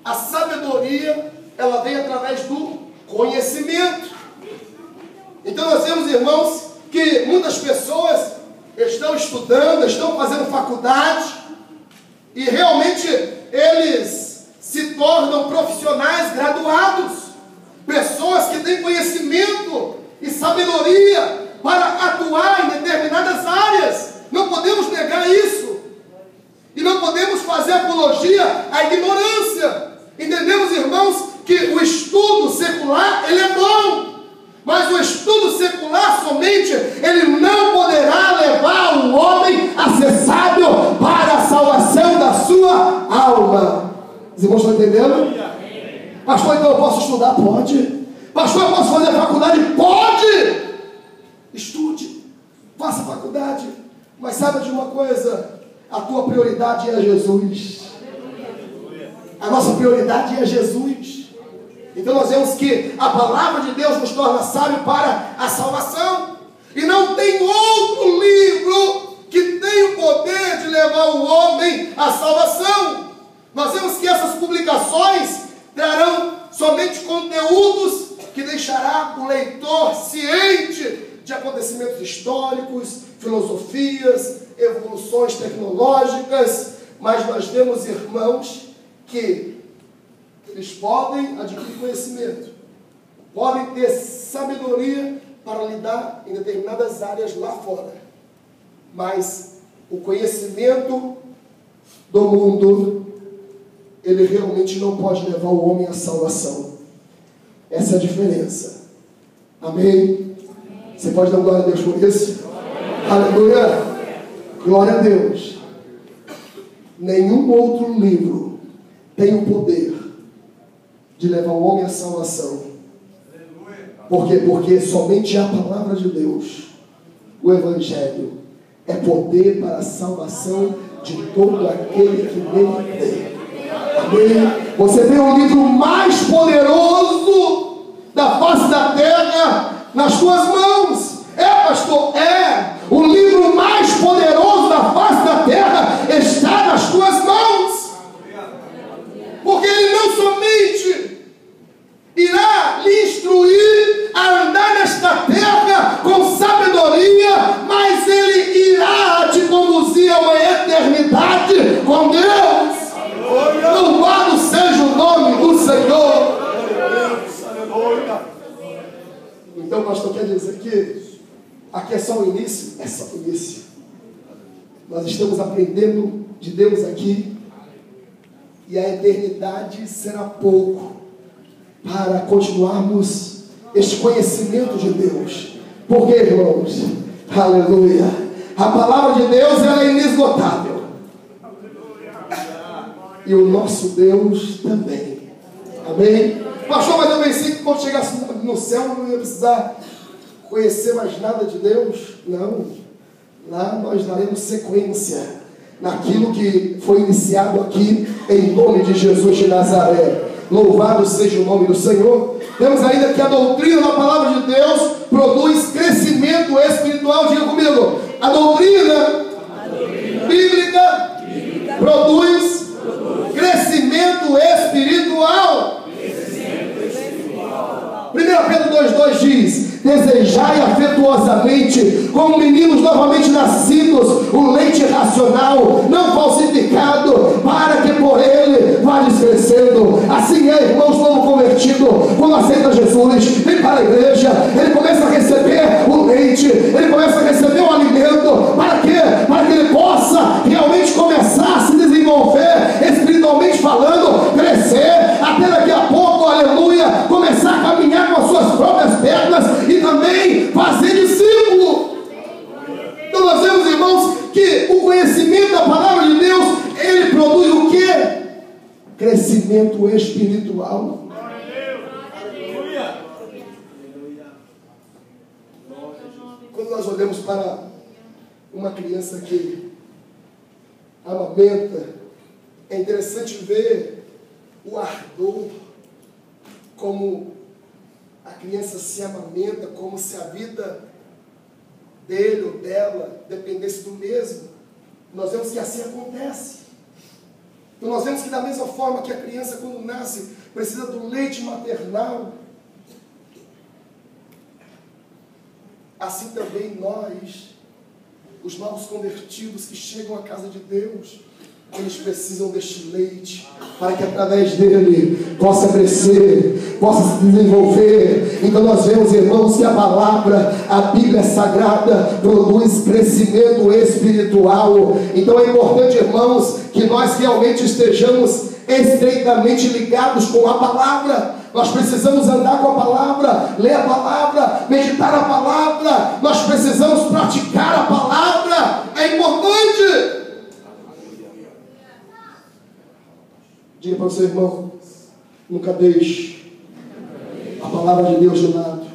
a sabedoria, ela vem através do conhecimento. Então nós vemos, irmãos, que muitas pessoas estão estudando, estão fazendo faculdade, e realmente eles se tornam profissionais graduados, pessoas que têm conhecimento e sabedoria para atuar em determinadas áreas. Não podemos negar isso. E não podemos fazer apologia à ignorância. Entendemos, irmãos, que o estudo secular, ele é bom. Mas o estudo secular somente, ele não poderá levar o homem a ser sábio para a salvação da sua alma. Os irmãos estão entendendo? Pastor, então eu posso estudar? Pode. Pastor, eu posso fazer faculdade? Pode. Estude, faça faculdade. Mas saiba de uma coisa, a tua prioridade é Jesus. A nossa prioridade é Jesus. Então nós vemos que a palavra de Deus nos torna sábio para a salvação. E não tem outro livro que tenha o poder de levar o homem à salvação. Nós vemos que essas publicações trarão somente conteúdos que deixará o leitor ciente de acontecimentos históricos, filosofias, evoluções tecnológicas. Mas nós vemos, irmãos, que eles podem adquirir conhecimento, podem ter sabedoria para lidar em determinadas áreas lá fora, mas o conhecimento do mundo, ele realmente não pode levar o homem à salvação. Essa é a diferença. Amém? Você pode dar glória a Deus por isso? Aleluia! Glória a Deus. Nenhum outro livro tem o poder de levar o homem à salvação. Por quê? Porque somente a palavra de Deus, o Evangelho, é poder para a salvação de todo aquele que nele crê. Amém? Você tem o livro mais poderoso da face da terra nas suas mãos. Pastor, o livro mais poderoso da face da terra está nas tuas mãos. Porque ele não somente irá lhe instruir a andar nesta terra com sabedoria, mas ele irá te conduzir a uma eternidade com Deus. que aqui é só o início? É só o início. Nós estamos aprendendo de Deus aqui, e a eternidade será pouco para continuarmos este conhecimento de Deus. Por quê, irmãos? Aleluia! A palavra de Deus, ela é inesgotável. E o nosso Deus também. Amém? Pastor, mas eu pensei que quando chegasse no céu eu não ia precisar conhecer mais nada de Deus. Não. Lá nós daremos sequência naquilo que foi iniciado aqui, em nome de Jesus de Nazaré. Louvado seja o nome do Senhor. Temos ainda que a doutrina da palavra de Deus produz crescimento espiritual. Diga comigo, a doutrina bíblica produz crescimento espiritual. 1 Pedro 2,2 diz: desejai afetuosamente, como meninos novamente nascidos, o leite racional, não falsificado, para que por ele vades crescendo. Assim é, irmãos, novo convertido, quando aceita Jesus, vem para a igreja, ele começa a receber o leite, ele começa a receber o alimento. Para quê? Para que ele possa realmente começar a se desenvolver, espiritualmente falando, crescer, até daqui a pouco, aleluia, começar a caminhar com as suas próprias pernas e também fazer discípulo. Então nós vemos, irmãos, que o conhecimento da palavra de Deus, ele produz o quê? Crescimento espiritual. Quando nós olhamos para uma criança que amamenta, é interessante ver o ardor, como a criança se amamenta, como se a vida dele ou dela dependesse do mesmo. Nós vemos que assim acontece. Então nós vemos que da mesma forma que a criança, quando nasce, precisa do leite maternal, assim também nós, os novos convertidos que chegam à casa de Deus, eles precisam deste leite, para que através dele possa crescer, possa se desenvolver. Então nós vemos, irmãos, que a palavra, a Bíblia Sagrada, produz crescimento espiritual. Então é importante, irmãos, que nós realmente estejamos estreitamente ligados com a palavra. Nós precisamos andar com a palavra, ler a palavra, meditar a palavra. Nós precisamos praticar a palavra. É importante. Diga para o seu irmão, nunca deixe a palavra de Deus de lado.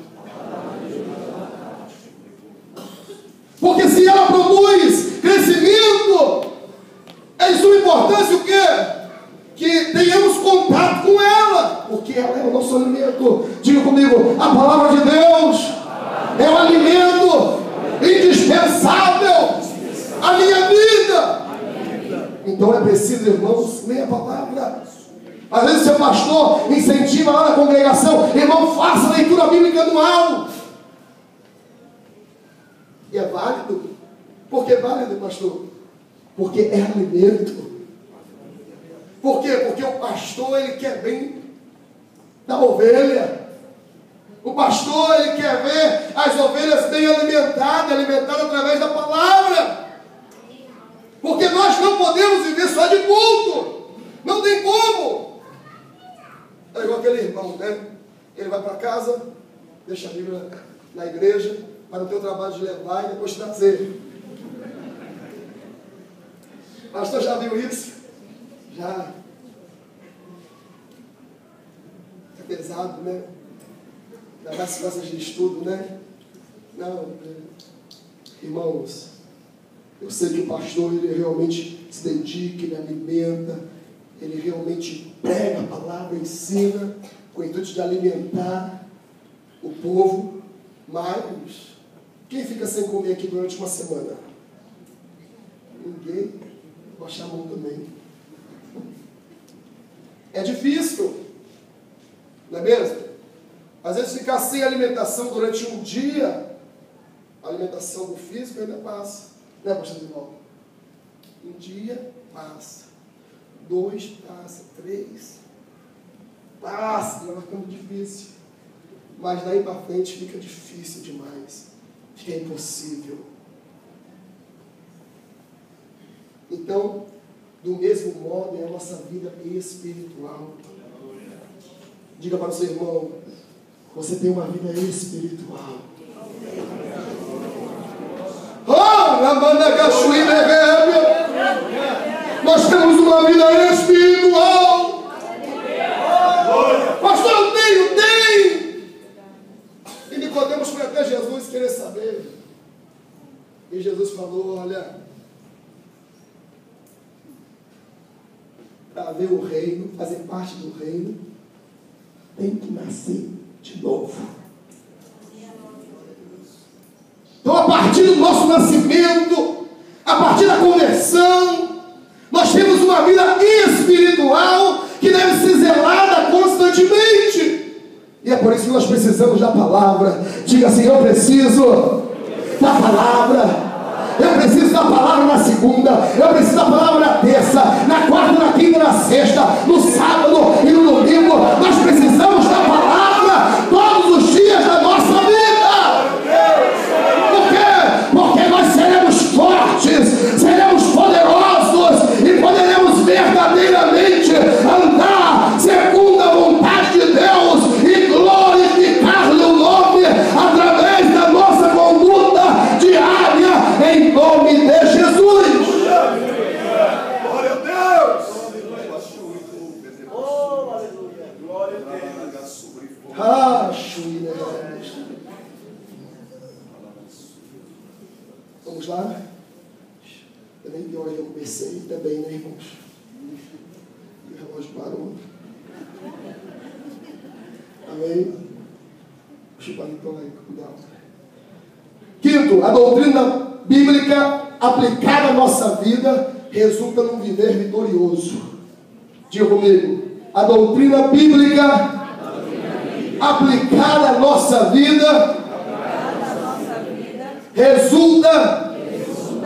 Porque se ela produz crescimento, é de suma importância o quê? Que tenhamos contato com ela, porque ela é o nosso alimento. Diga comigo, a palavra de Deus é o alimento indispensável à minha vida. Então é preciso, irmãos, ler a palavra. Às vezes seu pastor incentiva lá na congregação, irmão, faça a leitura bíblica anual. E é válido. Por que é válido, pastor? Porque é alimento. Por quê? Porque o pastor, ele quer bem da ovelha. O pastor, ele quer ver as ovelhas bem alimentadas através da palavra. Porque nós não podemos viver só de culto. Não tem como. É igual aquele irmão, né? Ele vai para casa, deixa a Bíblia na igreja, para o teu trabalho de levar e depois trazer. Pastor, já viu isso? Já. É pesado, né? Ainda mais classes de estudo, né? Não, irmãos, eu sei que o pastor, ele realmente se dedica, ele alimenta, ele realmente prega a palavra, ensina, com o intuito de alimentar o povo, mas quem fica sem comer aqui durante uma semana? Ninguém. Vou achar a mão também. É difícil, não é mesmo? Às vezes ficar sem alimentação durante um dia, a alimentação do físico ainda passa. Né, pastor Divaldo? Um dia passa, 2 passa, 3 passa, não vai ficando difícil. Mas daí para frente fica difícil demais. Fica impossível. Então, do mesmo modo é a nossa vida espiritual. Diga para o seu irmão, você tem uma vida espiritual. Nós temos uma vida espiritual. Pastor, eu tenho. E Nicodemos foi até Jesus querer saber. E Jesus falou, olha, para ver o reino, fazer parte do reino, tem que nascer de novo. Então, a partir do nosso nascimento, a partir da conversão, nós temos uma vida espiritual que deve ser zelada constantemente. E é por isso que nós precisamos da palavra. Diga assim, eu preciso da palavra. Eu preciso da palavra na segunda, eu preciso da palavra na terça, na quarta, na quinta, na sexta, no sábado e no domingo. Nós precisamos da palavra todos os dias da nossa vida. Por quê? Porque nós seremos fortes, seremos poderosos e poderemos verdadeiramente andar segundo a vontade de Deus e glorificar-lhe o nome através da nossa conduta diária em nome de Jesus. Glória a Deus. Glória a Deus. Vamos lá? Eu nem vi onde eu comecei também, né, irmãos? O relógio parou. Amém? Deixa eu parar então aí, cuidado. Quinto, a doutrina bíblica aplicada à nossa vida resulta num viver vitorioso. Diga comigo, a doutrina bíblica aplicada à nossa vida resulta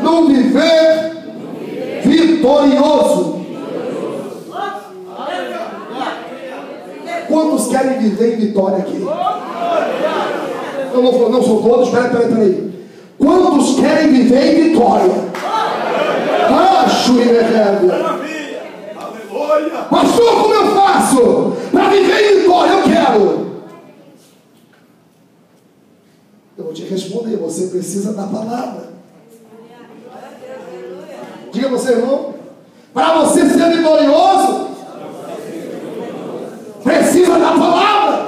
num viver vitorioso. Quantos querem viver em vitória aqui? Eu não sou todos, peraí. Quantos querem viver em vitória? Pastor, como eu faço para viver em vitória? Eu quero. Eu vou te responder, você precisa da palavra. Diga você, irmão, para você ser vitorioso, precisa da palavra.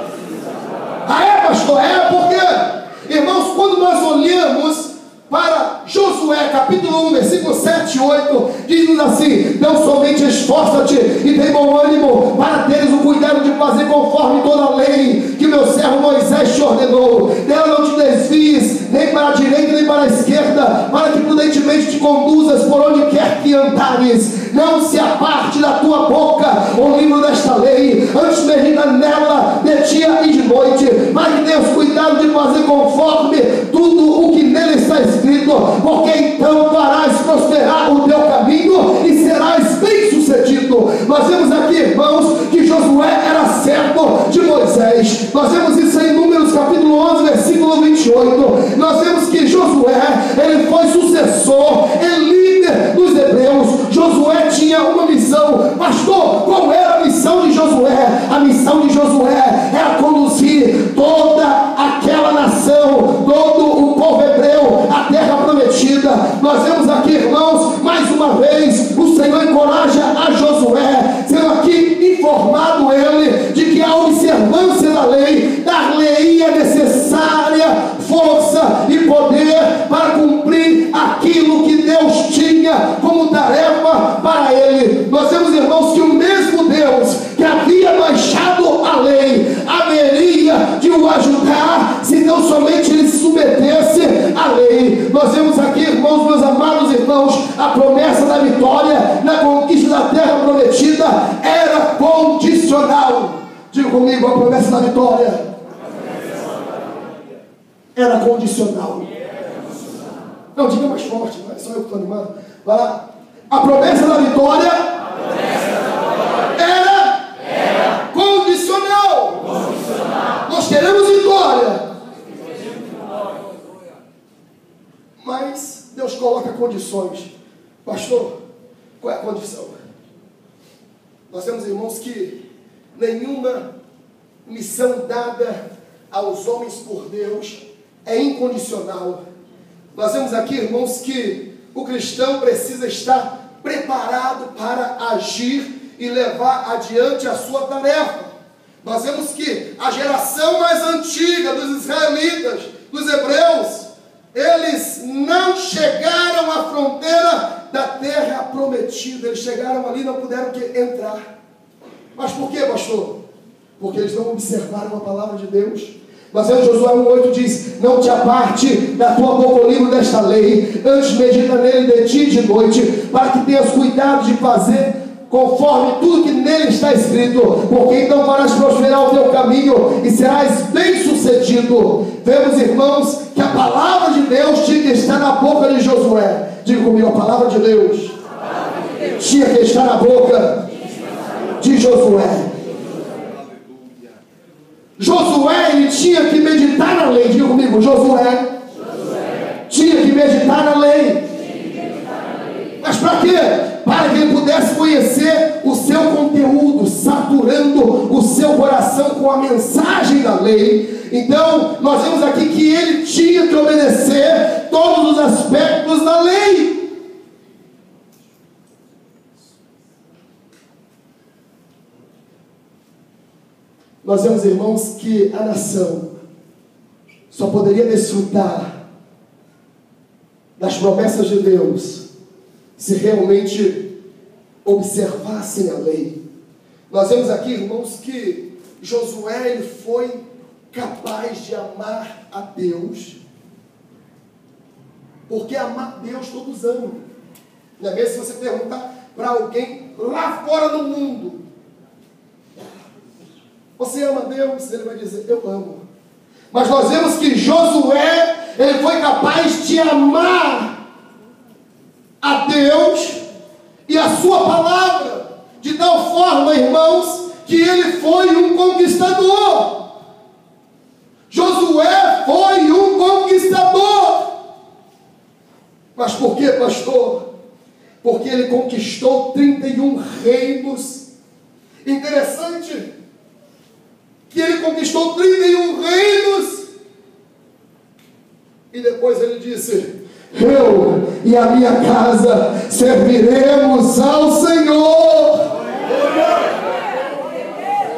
Ah, é, pastor? É, porque, irmãos, quando nós olhamos para Josué, capítulo 1, versículo 7 e 8, diz-nos assim: não somente esforça-te e tem bom ânimo, para teres o cuidado de fazer conforme toda a lei que meu servo Moisés te ordenou. Dela não te desvies, nem para a direita nem para a esquerda, para que prudentemente te conduzas por onde quer que andares. Não se aparte da tua boca o livro desta lei, antes medita nela de dia e de noite, para que tenhas cuidado de fazer conforme tudo o que nele está escrito, porque então farás prosperar o teu caminho e serás bem sucedido. Nós vemos aqui, irmãos, que Josué era servo de Moisés. Nós vemos isso em Números capítulo 11, versículo 28. Nós vemos que Josué, ele foi sucessor e líder dos hebreus. Josué tinha uma missão. Pastor, qual era a missão de Josué? A missão de Josué era conduzir toda aquela nação, todo o povo hebreu à terra prometida. Nós vemos aqui, irmãos, mais uma vez o Senhor encoraja a Josué, sendo aqui informado ele de que a observância da lei dar-lhe-ia necessária força e poder para cumprir aquilo que Deus tinha como tarefa para ele. Nós vemos, irmãos, que o mesmo Deus que havia baixado a lei haveria de o ajudar se não somente ele se submetesse à lei. Nós vemos aqui, irmãos, meus amados irmãos, a promessa da vitória na conquista da terra prometida era condicional. Diga comigo, a promessa da vitória era condicional. Não, diga mais forte, não é só eu que estou animado. Vai lá. A promessa da vitória era condicional. Nós queremos vitória. condições. Pastor, qual é a condição? Nós temos, irmãos, que nenhuma missão dada aos homens por Deus é incondicional. Nós vemos aqui, irmãos, que o cristão precisa estar preparado para agir e levar adiante a sua tarefa. Nós vemos que a geração mais antiga dos israelitas, dos hebreus, eles não chegaram à fronteira da terra prometida. Eles chegaram ali e não puderam entrar. Mas por quê, pastor? Porque eles não observaram a palavra de Deus. Nós vemos Josué 1,8 diz: não te aparte da tua boca o livro desta lei, antes medita nele de dia e de noite, para que tenhas cuidado de fazer conforme tudo que nele está escrito, porque então farás prosperar o teu caminho e serás bem sucedido. Vemos, irmãos, que a palavra de Deus tinha que estar na boca de Josué. Diga comigo, a palavra de Deus tinha que estar na boca de Josué. Josué, ele tinha que meditar na lei. Diga comigo, Josué tinha que meditar na lei. Mas para quê? Para que ele pudesse conhecer o seu conteúdo, saturando o seu coração com a mensagem da lei. Então, nós vemos aqui que ele tinha que obedecer todos os aspectos da lei. Nós vemos, irmãos, que a nação só poderia desfrutar das promessas de Deus se realmente observassem a lei. Nós vemos aqui, irmãos, que Josué ele foi capaz de amar a Deus, porque amar Deus todos amam. Não é mesmo? Se você perguntar para alguém lá fora do mundo, você ama Deus? Ele vai dizer, eu amo. Mas nós vemos que Josué, ele foi capaz de amar a Deus e a sua palavra, de tal forma, irmãos, que ele foi um conquistador. Josué foi um conquistador. Mas por quê, pastor? Porque ele conquistou 31 reinos. Interessante que ele conquistou 31 reinos e depois ele disse: eu e a minha casa serviremos ao Senhor.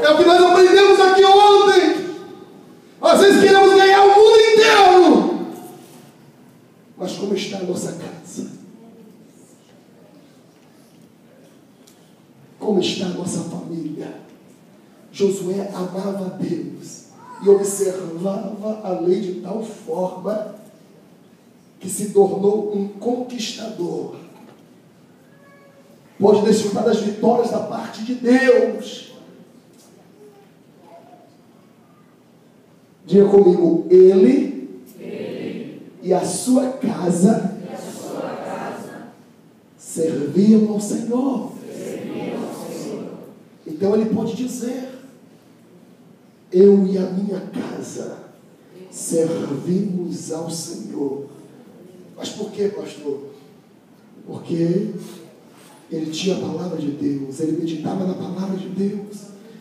É o que nós aprendemos aqui ontem. Às vezes queremos ganhar o mundo inteiro, mas como está a nossa casa? Como está a nossa família? Josué amava a Deus e observava a lei de tal forma que se tornou um conquistador. Pode desfrutar das vitórias da parte de Deus. Diga comigo, ele e a sua casa serviam ao Senhor. Então ele pode dizer: eu e a minha casa servimos ao Senhor. Mas por quê, pastor? Porque ele tinha a palavra de Deus, ele meditava na palavra de Deus,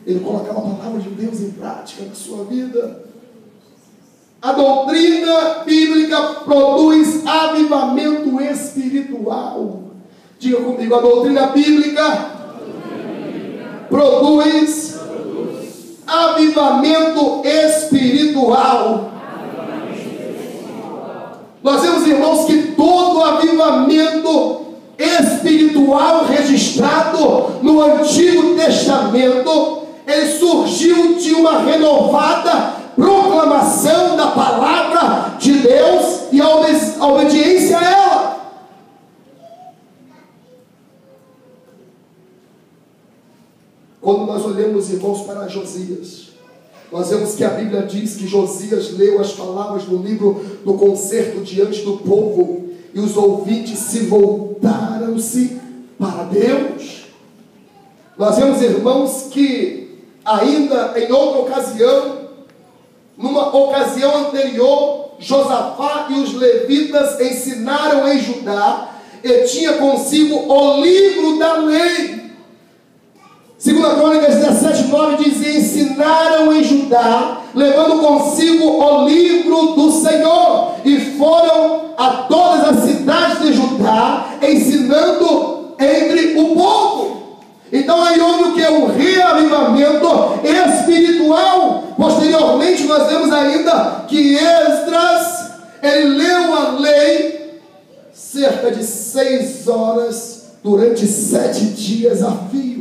ele colocava a palavra de Deus em prática na sua vida. A doutrina bíblica produz avivamento espiritual. Diga comigo, a doutrina bíblica produz avivamento espiritual. Nós vemos, irmãos, que todo avivamento espiritual registrado no Antigo Testamento, ele surgiu de uma renovada proclamação da palavra de Deus e a obediência a ela. Quando nós olhamos, irmãos, para Josias, nós vemos que a Bíblia diz que Josias leu as palavras do livro do concerto diante do povo, e os ouvintes se voltaram-se para Deus. Nós vemos, irmãos, que ainda em outra ocasião, numa ocasião anterior, Josafá e os levitas ensinaram em Judá, e tinha consigo o livro da lei. 2 Crônicas 17:9 diz: e ensinaram em Judá, levando consigo o livro do Senhor, e foram a todas as cidades de Judá, ensinando entre o povo. Então aí houve o que? Um reavivamento espiritual. Posteriormente nós vemos ainda que Esdras, ele leu a lei cerca de 6 horas, durante 7 dias a fio.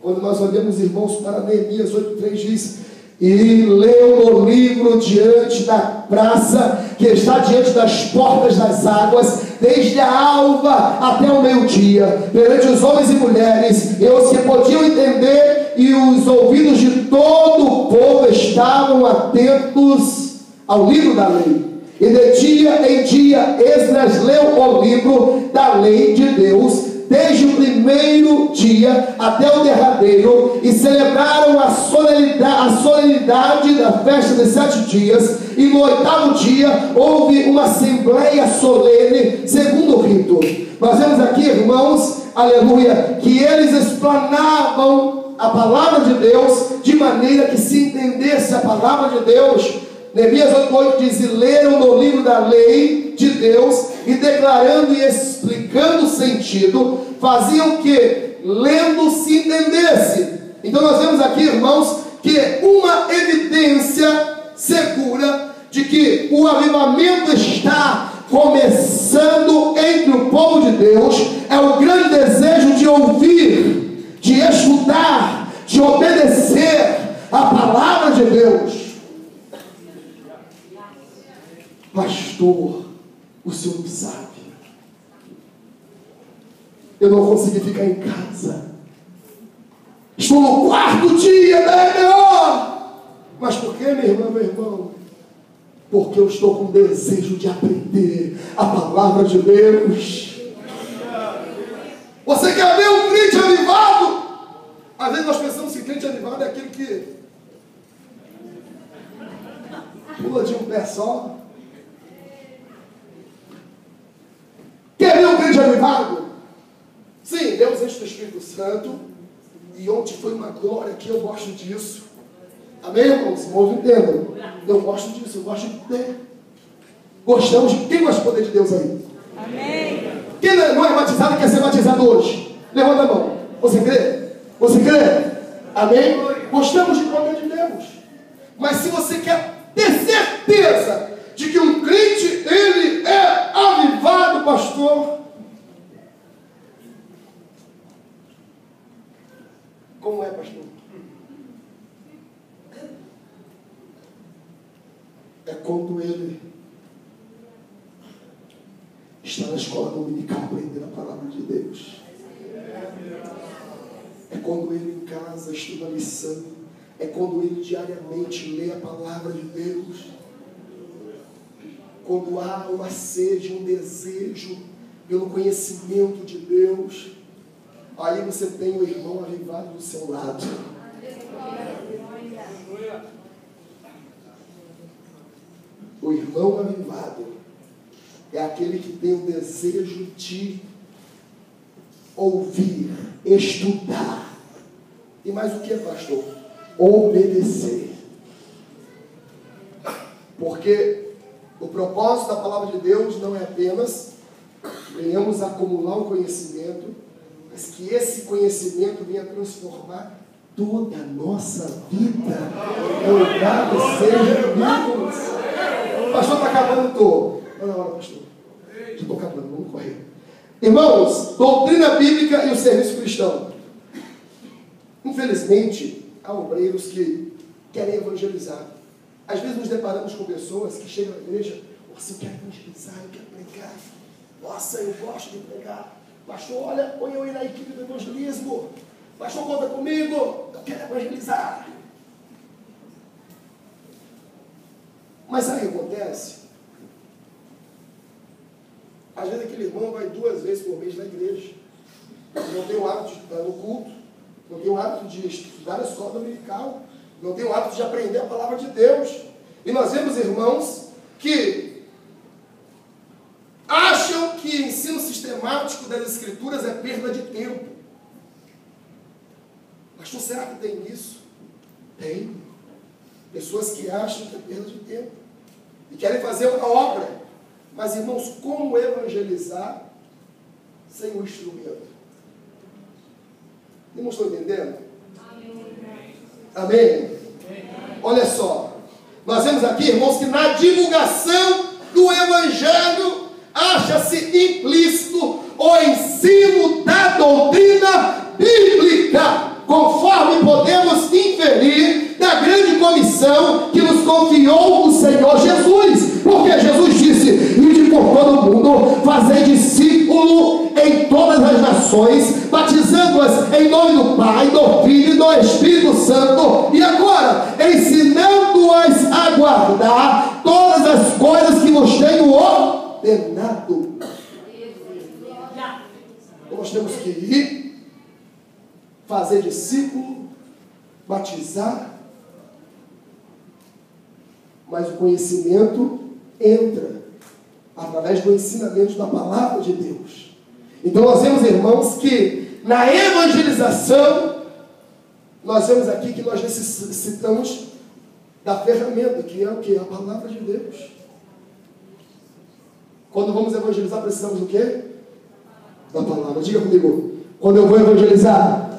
Quando nós olhamos, irmãos, para Neemias 8:3 diz: e leu no livro diante da praça, que está diante das portas das águas, desde a alva até o meio-dia, perante os homens e mulheres, e os que podiam entender, e os ouvidos de todo o povo estavam atentos ao livro da lei. E de dia em dia Esdras leu o livro da lei de Deus, desde o primeiro dia até o derradeiro, e celebraram a solenidade da festa de 7 dias, e no 8º dia houve uma assembleia solene, segundo o rito. Nós vemos aqui, irmãos, aleluia, que eles explanavam a palavra de Deus, de maneira que se entendesse a palavra de Deus. Neemias 8:8 diz: e leram no livro da lei de Deus, e declarando e explicando o sentido, faziam que lendo se entendesse. Então nós vemos aqui, irmãos, que uma evidência segura de que o avivamento está começando entre o povo de Deus é o grande desejo de ouvir, de escutar, de obedecer a palavra de Deus. Pastor, o senhor não sabe, eu não consegui ficar em casa, estou no 4º dia da EBO. Mas por que, minha irmã, meu irmão? Porque eu estou com desejo de aprender a palavra de Deus. Você quer ver um crente avivado? Às vezes nós pensamos que crente avivado é aquele que pula de um pé só. Quer ver um crente avivado? Sim, Deus enche do Espírito Santo. E ontem foi uma glória aqui, eu gosto disso. Amém, irmãos? Irmãos, entendam. Eu gosto disso, eu gosto de poder. Gostamos de... Quem gosta do poder de Deus aí? Amém. Quem não é batizado e quer ser batizado hoje? Levanta a mão. Você crê? Você crê? Amém? Gostamos de poder de Deus. Mas se você quer ter certeza de que um crente, ele é avivado, pastor, como é, pastor? É quando ele está na escola dominical aprendendo a palavra de Deus. É quando ele em casa estuda a lição. É quando ele diariamente lê a palavra de Deus. Quando há uma sede, um desejo pelo conhecimento de Deus, aí você tem o irmão avivado do seu lado. O irmão avivado é aquele que tem o desejo de ouvir, estudar. E mais o que, pastor? Obedecer. Porque o propósito da palavra de Deus não é apenas venhamos acumular o conhecimento, mas que esse conhecimento venha transformar toda a nossa vida. Louvado seja Deus. Pastor, está acabando, estou. Não, pastor. Já estou acabando, vamos correr. Irmãos, doutrina bíblica e o serviço cristão. Infelizmente, há obreiros que querem evangelizar. Às vezes nos deparamos com pessoas que chegam à igreja, você quer evangelizar, eu quero pregar. Nossa, eu gosto de pregar. Pastor, olha, põe eu aí na equipe do evangelismo. Pastor, conta comigo, eu quero evangelizar. Mas sabe o que acontece? Às vezes aquele irmão vai 2 vezes por mês na igreja. Não tem o hábito de estar no culto, não tem o hábito de estudar na escola dominical, não tem o hábito de aprender a palavra de Deus. E nós vemos, irmãos, que acham que ensino sistemático das Escrituras é perda de tempo. Pastor, será que tem isso? Tem. Pessoas que acham que é perda de tempo e querem fazer uma obra. Mas, irmãos, como evangelizar sem o instrumento? Irmãos, estão entendendo? Amém? Olha só, nós vemos aqui, irmãos, que na divulgação do Evangelho acha-se implícito o ensino da doutrina bíblica, conforme podemos inferir da grande comissão que nos confiou o Senhor Jesus. Porque Jesus disse: ide por todo o mundo, fazei discípulo em todas as nações, batizando-as em nome do Pai, do Filho e do Espírito Santo, e agora ensinando-as a guardar todas as coisas que vos tenho ordenado. Então nós temos que ir, fazer discípulo, batizar, mas o conhecimento entra através do ensinamento da palavra de Deus. Então nós vemos, irmãos, que na evangelização nós vemos aqui que nós necessitamos da ferramenta, que é o que? A palavra de Deus. Quando vamos evangelizar, precisamos do quê? Da palavra. Diga comigo. Quando eu vou evangelizar,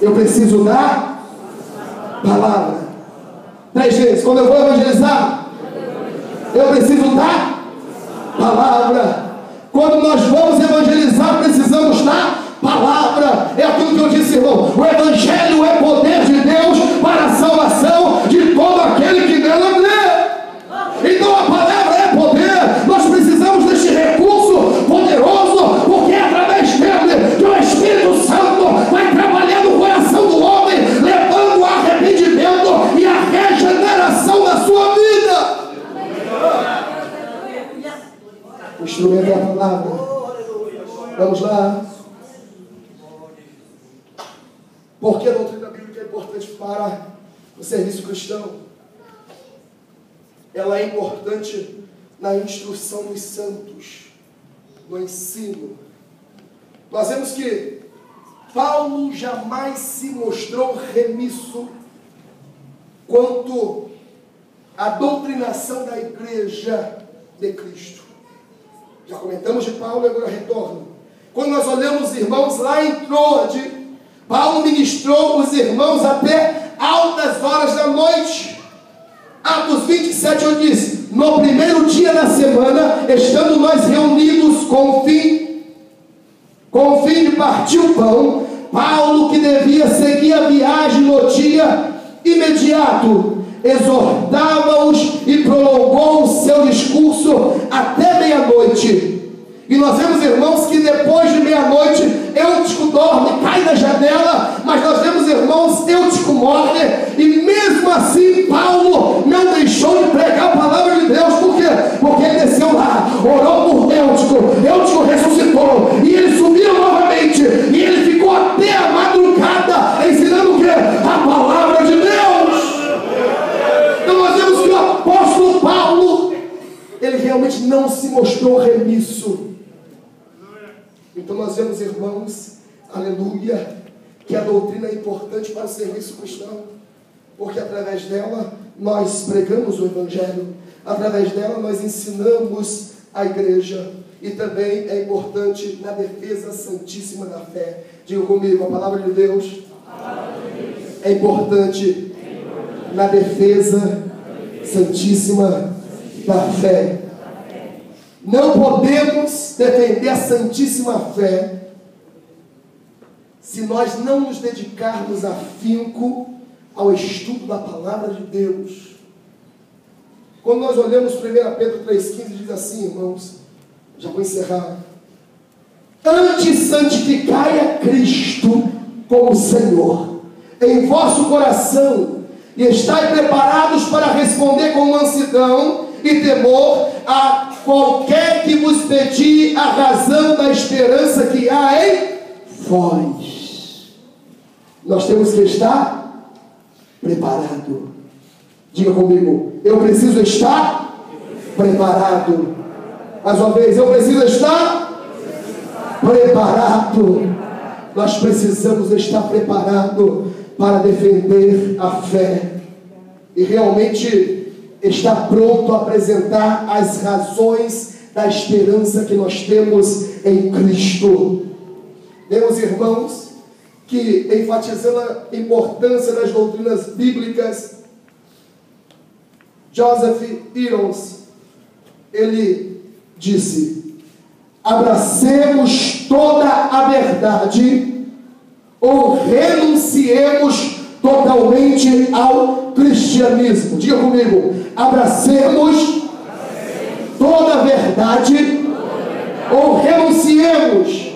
eu preciso da palavra. 3 vezes. Quando eu vou evangelizar, eu preciso da palavra. Quando nós vamos evangelizar, precisamos da palavra. É aquilo que eu disse, irmão. O Evangelho é poder de Deus para a salvação de todo aquele que nela crê. Então a palavra é poder. Nós precisamos deste recurso poderoso, porque é através dele que o Espírito Santo vai trabalhar no coração do homem, levando o arrependimento e a regeneração da sua vida. O instrumento é a palavra. Vamos lá. Por que a doutrina bíblica é importante para o serviço cristão? Ela é importante na instrução dos santos, no ensino. Nós vemos que Paulo jamais se mostrou remisso quanto à doutrinação da igreja de Cristo. Já comentamos de Paulo e agora retorno. Quando nós olhamos, irmãos, lá em Troade, Paulo ministrou os irmãos até altas horas da noite. Atos 27, eu disse: no primeiro dia da semana, estando nós reunidos com o fim de partir o pão, Paulo, que devia seguir a viagem no dia imediato, exortava-os e prolongou o seu discurso até meia-noite. E nós vemos, irmãos, que depois de meia-noite Eutico dorme, cai da janela, mas nós vemos, irmãos, Eutico morre, e mesmo assim Paulo não deixou de pregar a palavra de Deus. Por quê? Porque ele desceu lá, orou por Eutico ressuscitou, e ele subiu novamente, e ele ficou até a madrugada ensinando o quê? A palavra de Deus. Então nós vemos que o apóstolo Paulo, ele realmente não se mostrou remisso. Então nós vemos, irmãos, aleluia, que a doutrina é importante para o serviço cristão, porque através dela nós pregamos o Evangelho, através dela nós ensinamos a igreja, e também é importante na defesa santíssima da fé. Diga comigo, a palavra de Deus é importante na defesa santíssima da fé. Não podemos defender a santíssima fé se nós não nos dedicarmos afinco ao estudo da palavra de Deus. Quando nós olhamos 1 Pedro 3,15, diz assim, irmãos, já vou encerrar: antes santificai a Cristo como Senhor em vosso coração, e estai preparados para responder com mansidão e temor a qualquer que vos pedir a razão da esperança que há em vós. Nós temos que estar preparado. Diga comigo, eu preciso estar preparado. Mais uma vez, eu preciso estar preparado. Nós precisamos estar preparados para defender a fé e realmente estar pronto a apresentar as razões da esperança que nós temos em Cristo. Meus irmãos, que enfatizando a importância das doutrinas bíblicas, Joseph Irons, ele disse: abracemos toda a verdade ou renunciemos totalmente ao cristianismo. Diga comigo: abracemos toda a verdade ou renunciemos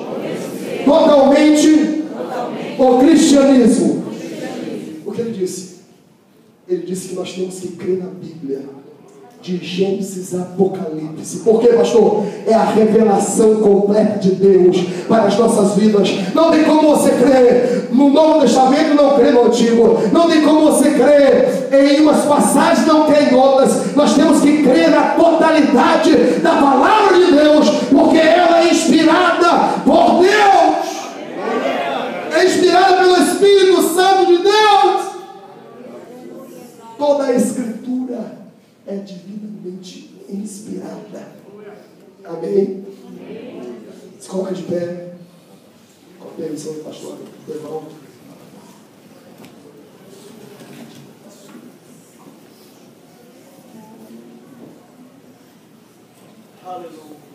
totalmente ao cristianismo. O que ele disse? Ele disse que nós temos que crer na Bíblia, de Gênesis a Apocalipse. Por quê, pastor? É a revelação completa de Deus para as nossas vidas. Não tem como você crer no Novo Testamento e não crer no Antigo. Não tem como você crer em umas passagens e não crer em outras. Nós temos que crer na totalidade da palavra de Deus, porque ela é inspirada por Deus. É inspirada pelo Espírito Santo de Deus. Toda a Escritura é divinamente inspirada. Amém? Se coloca de pé. Com a permissão do pastor Deval. Aleluia.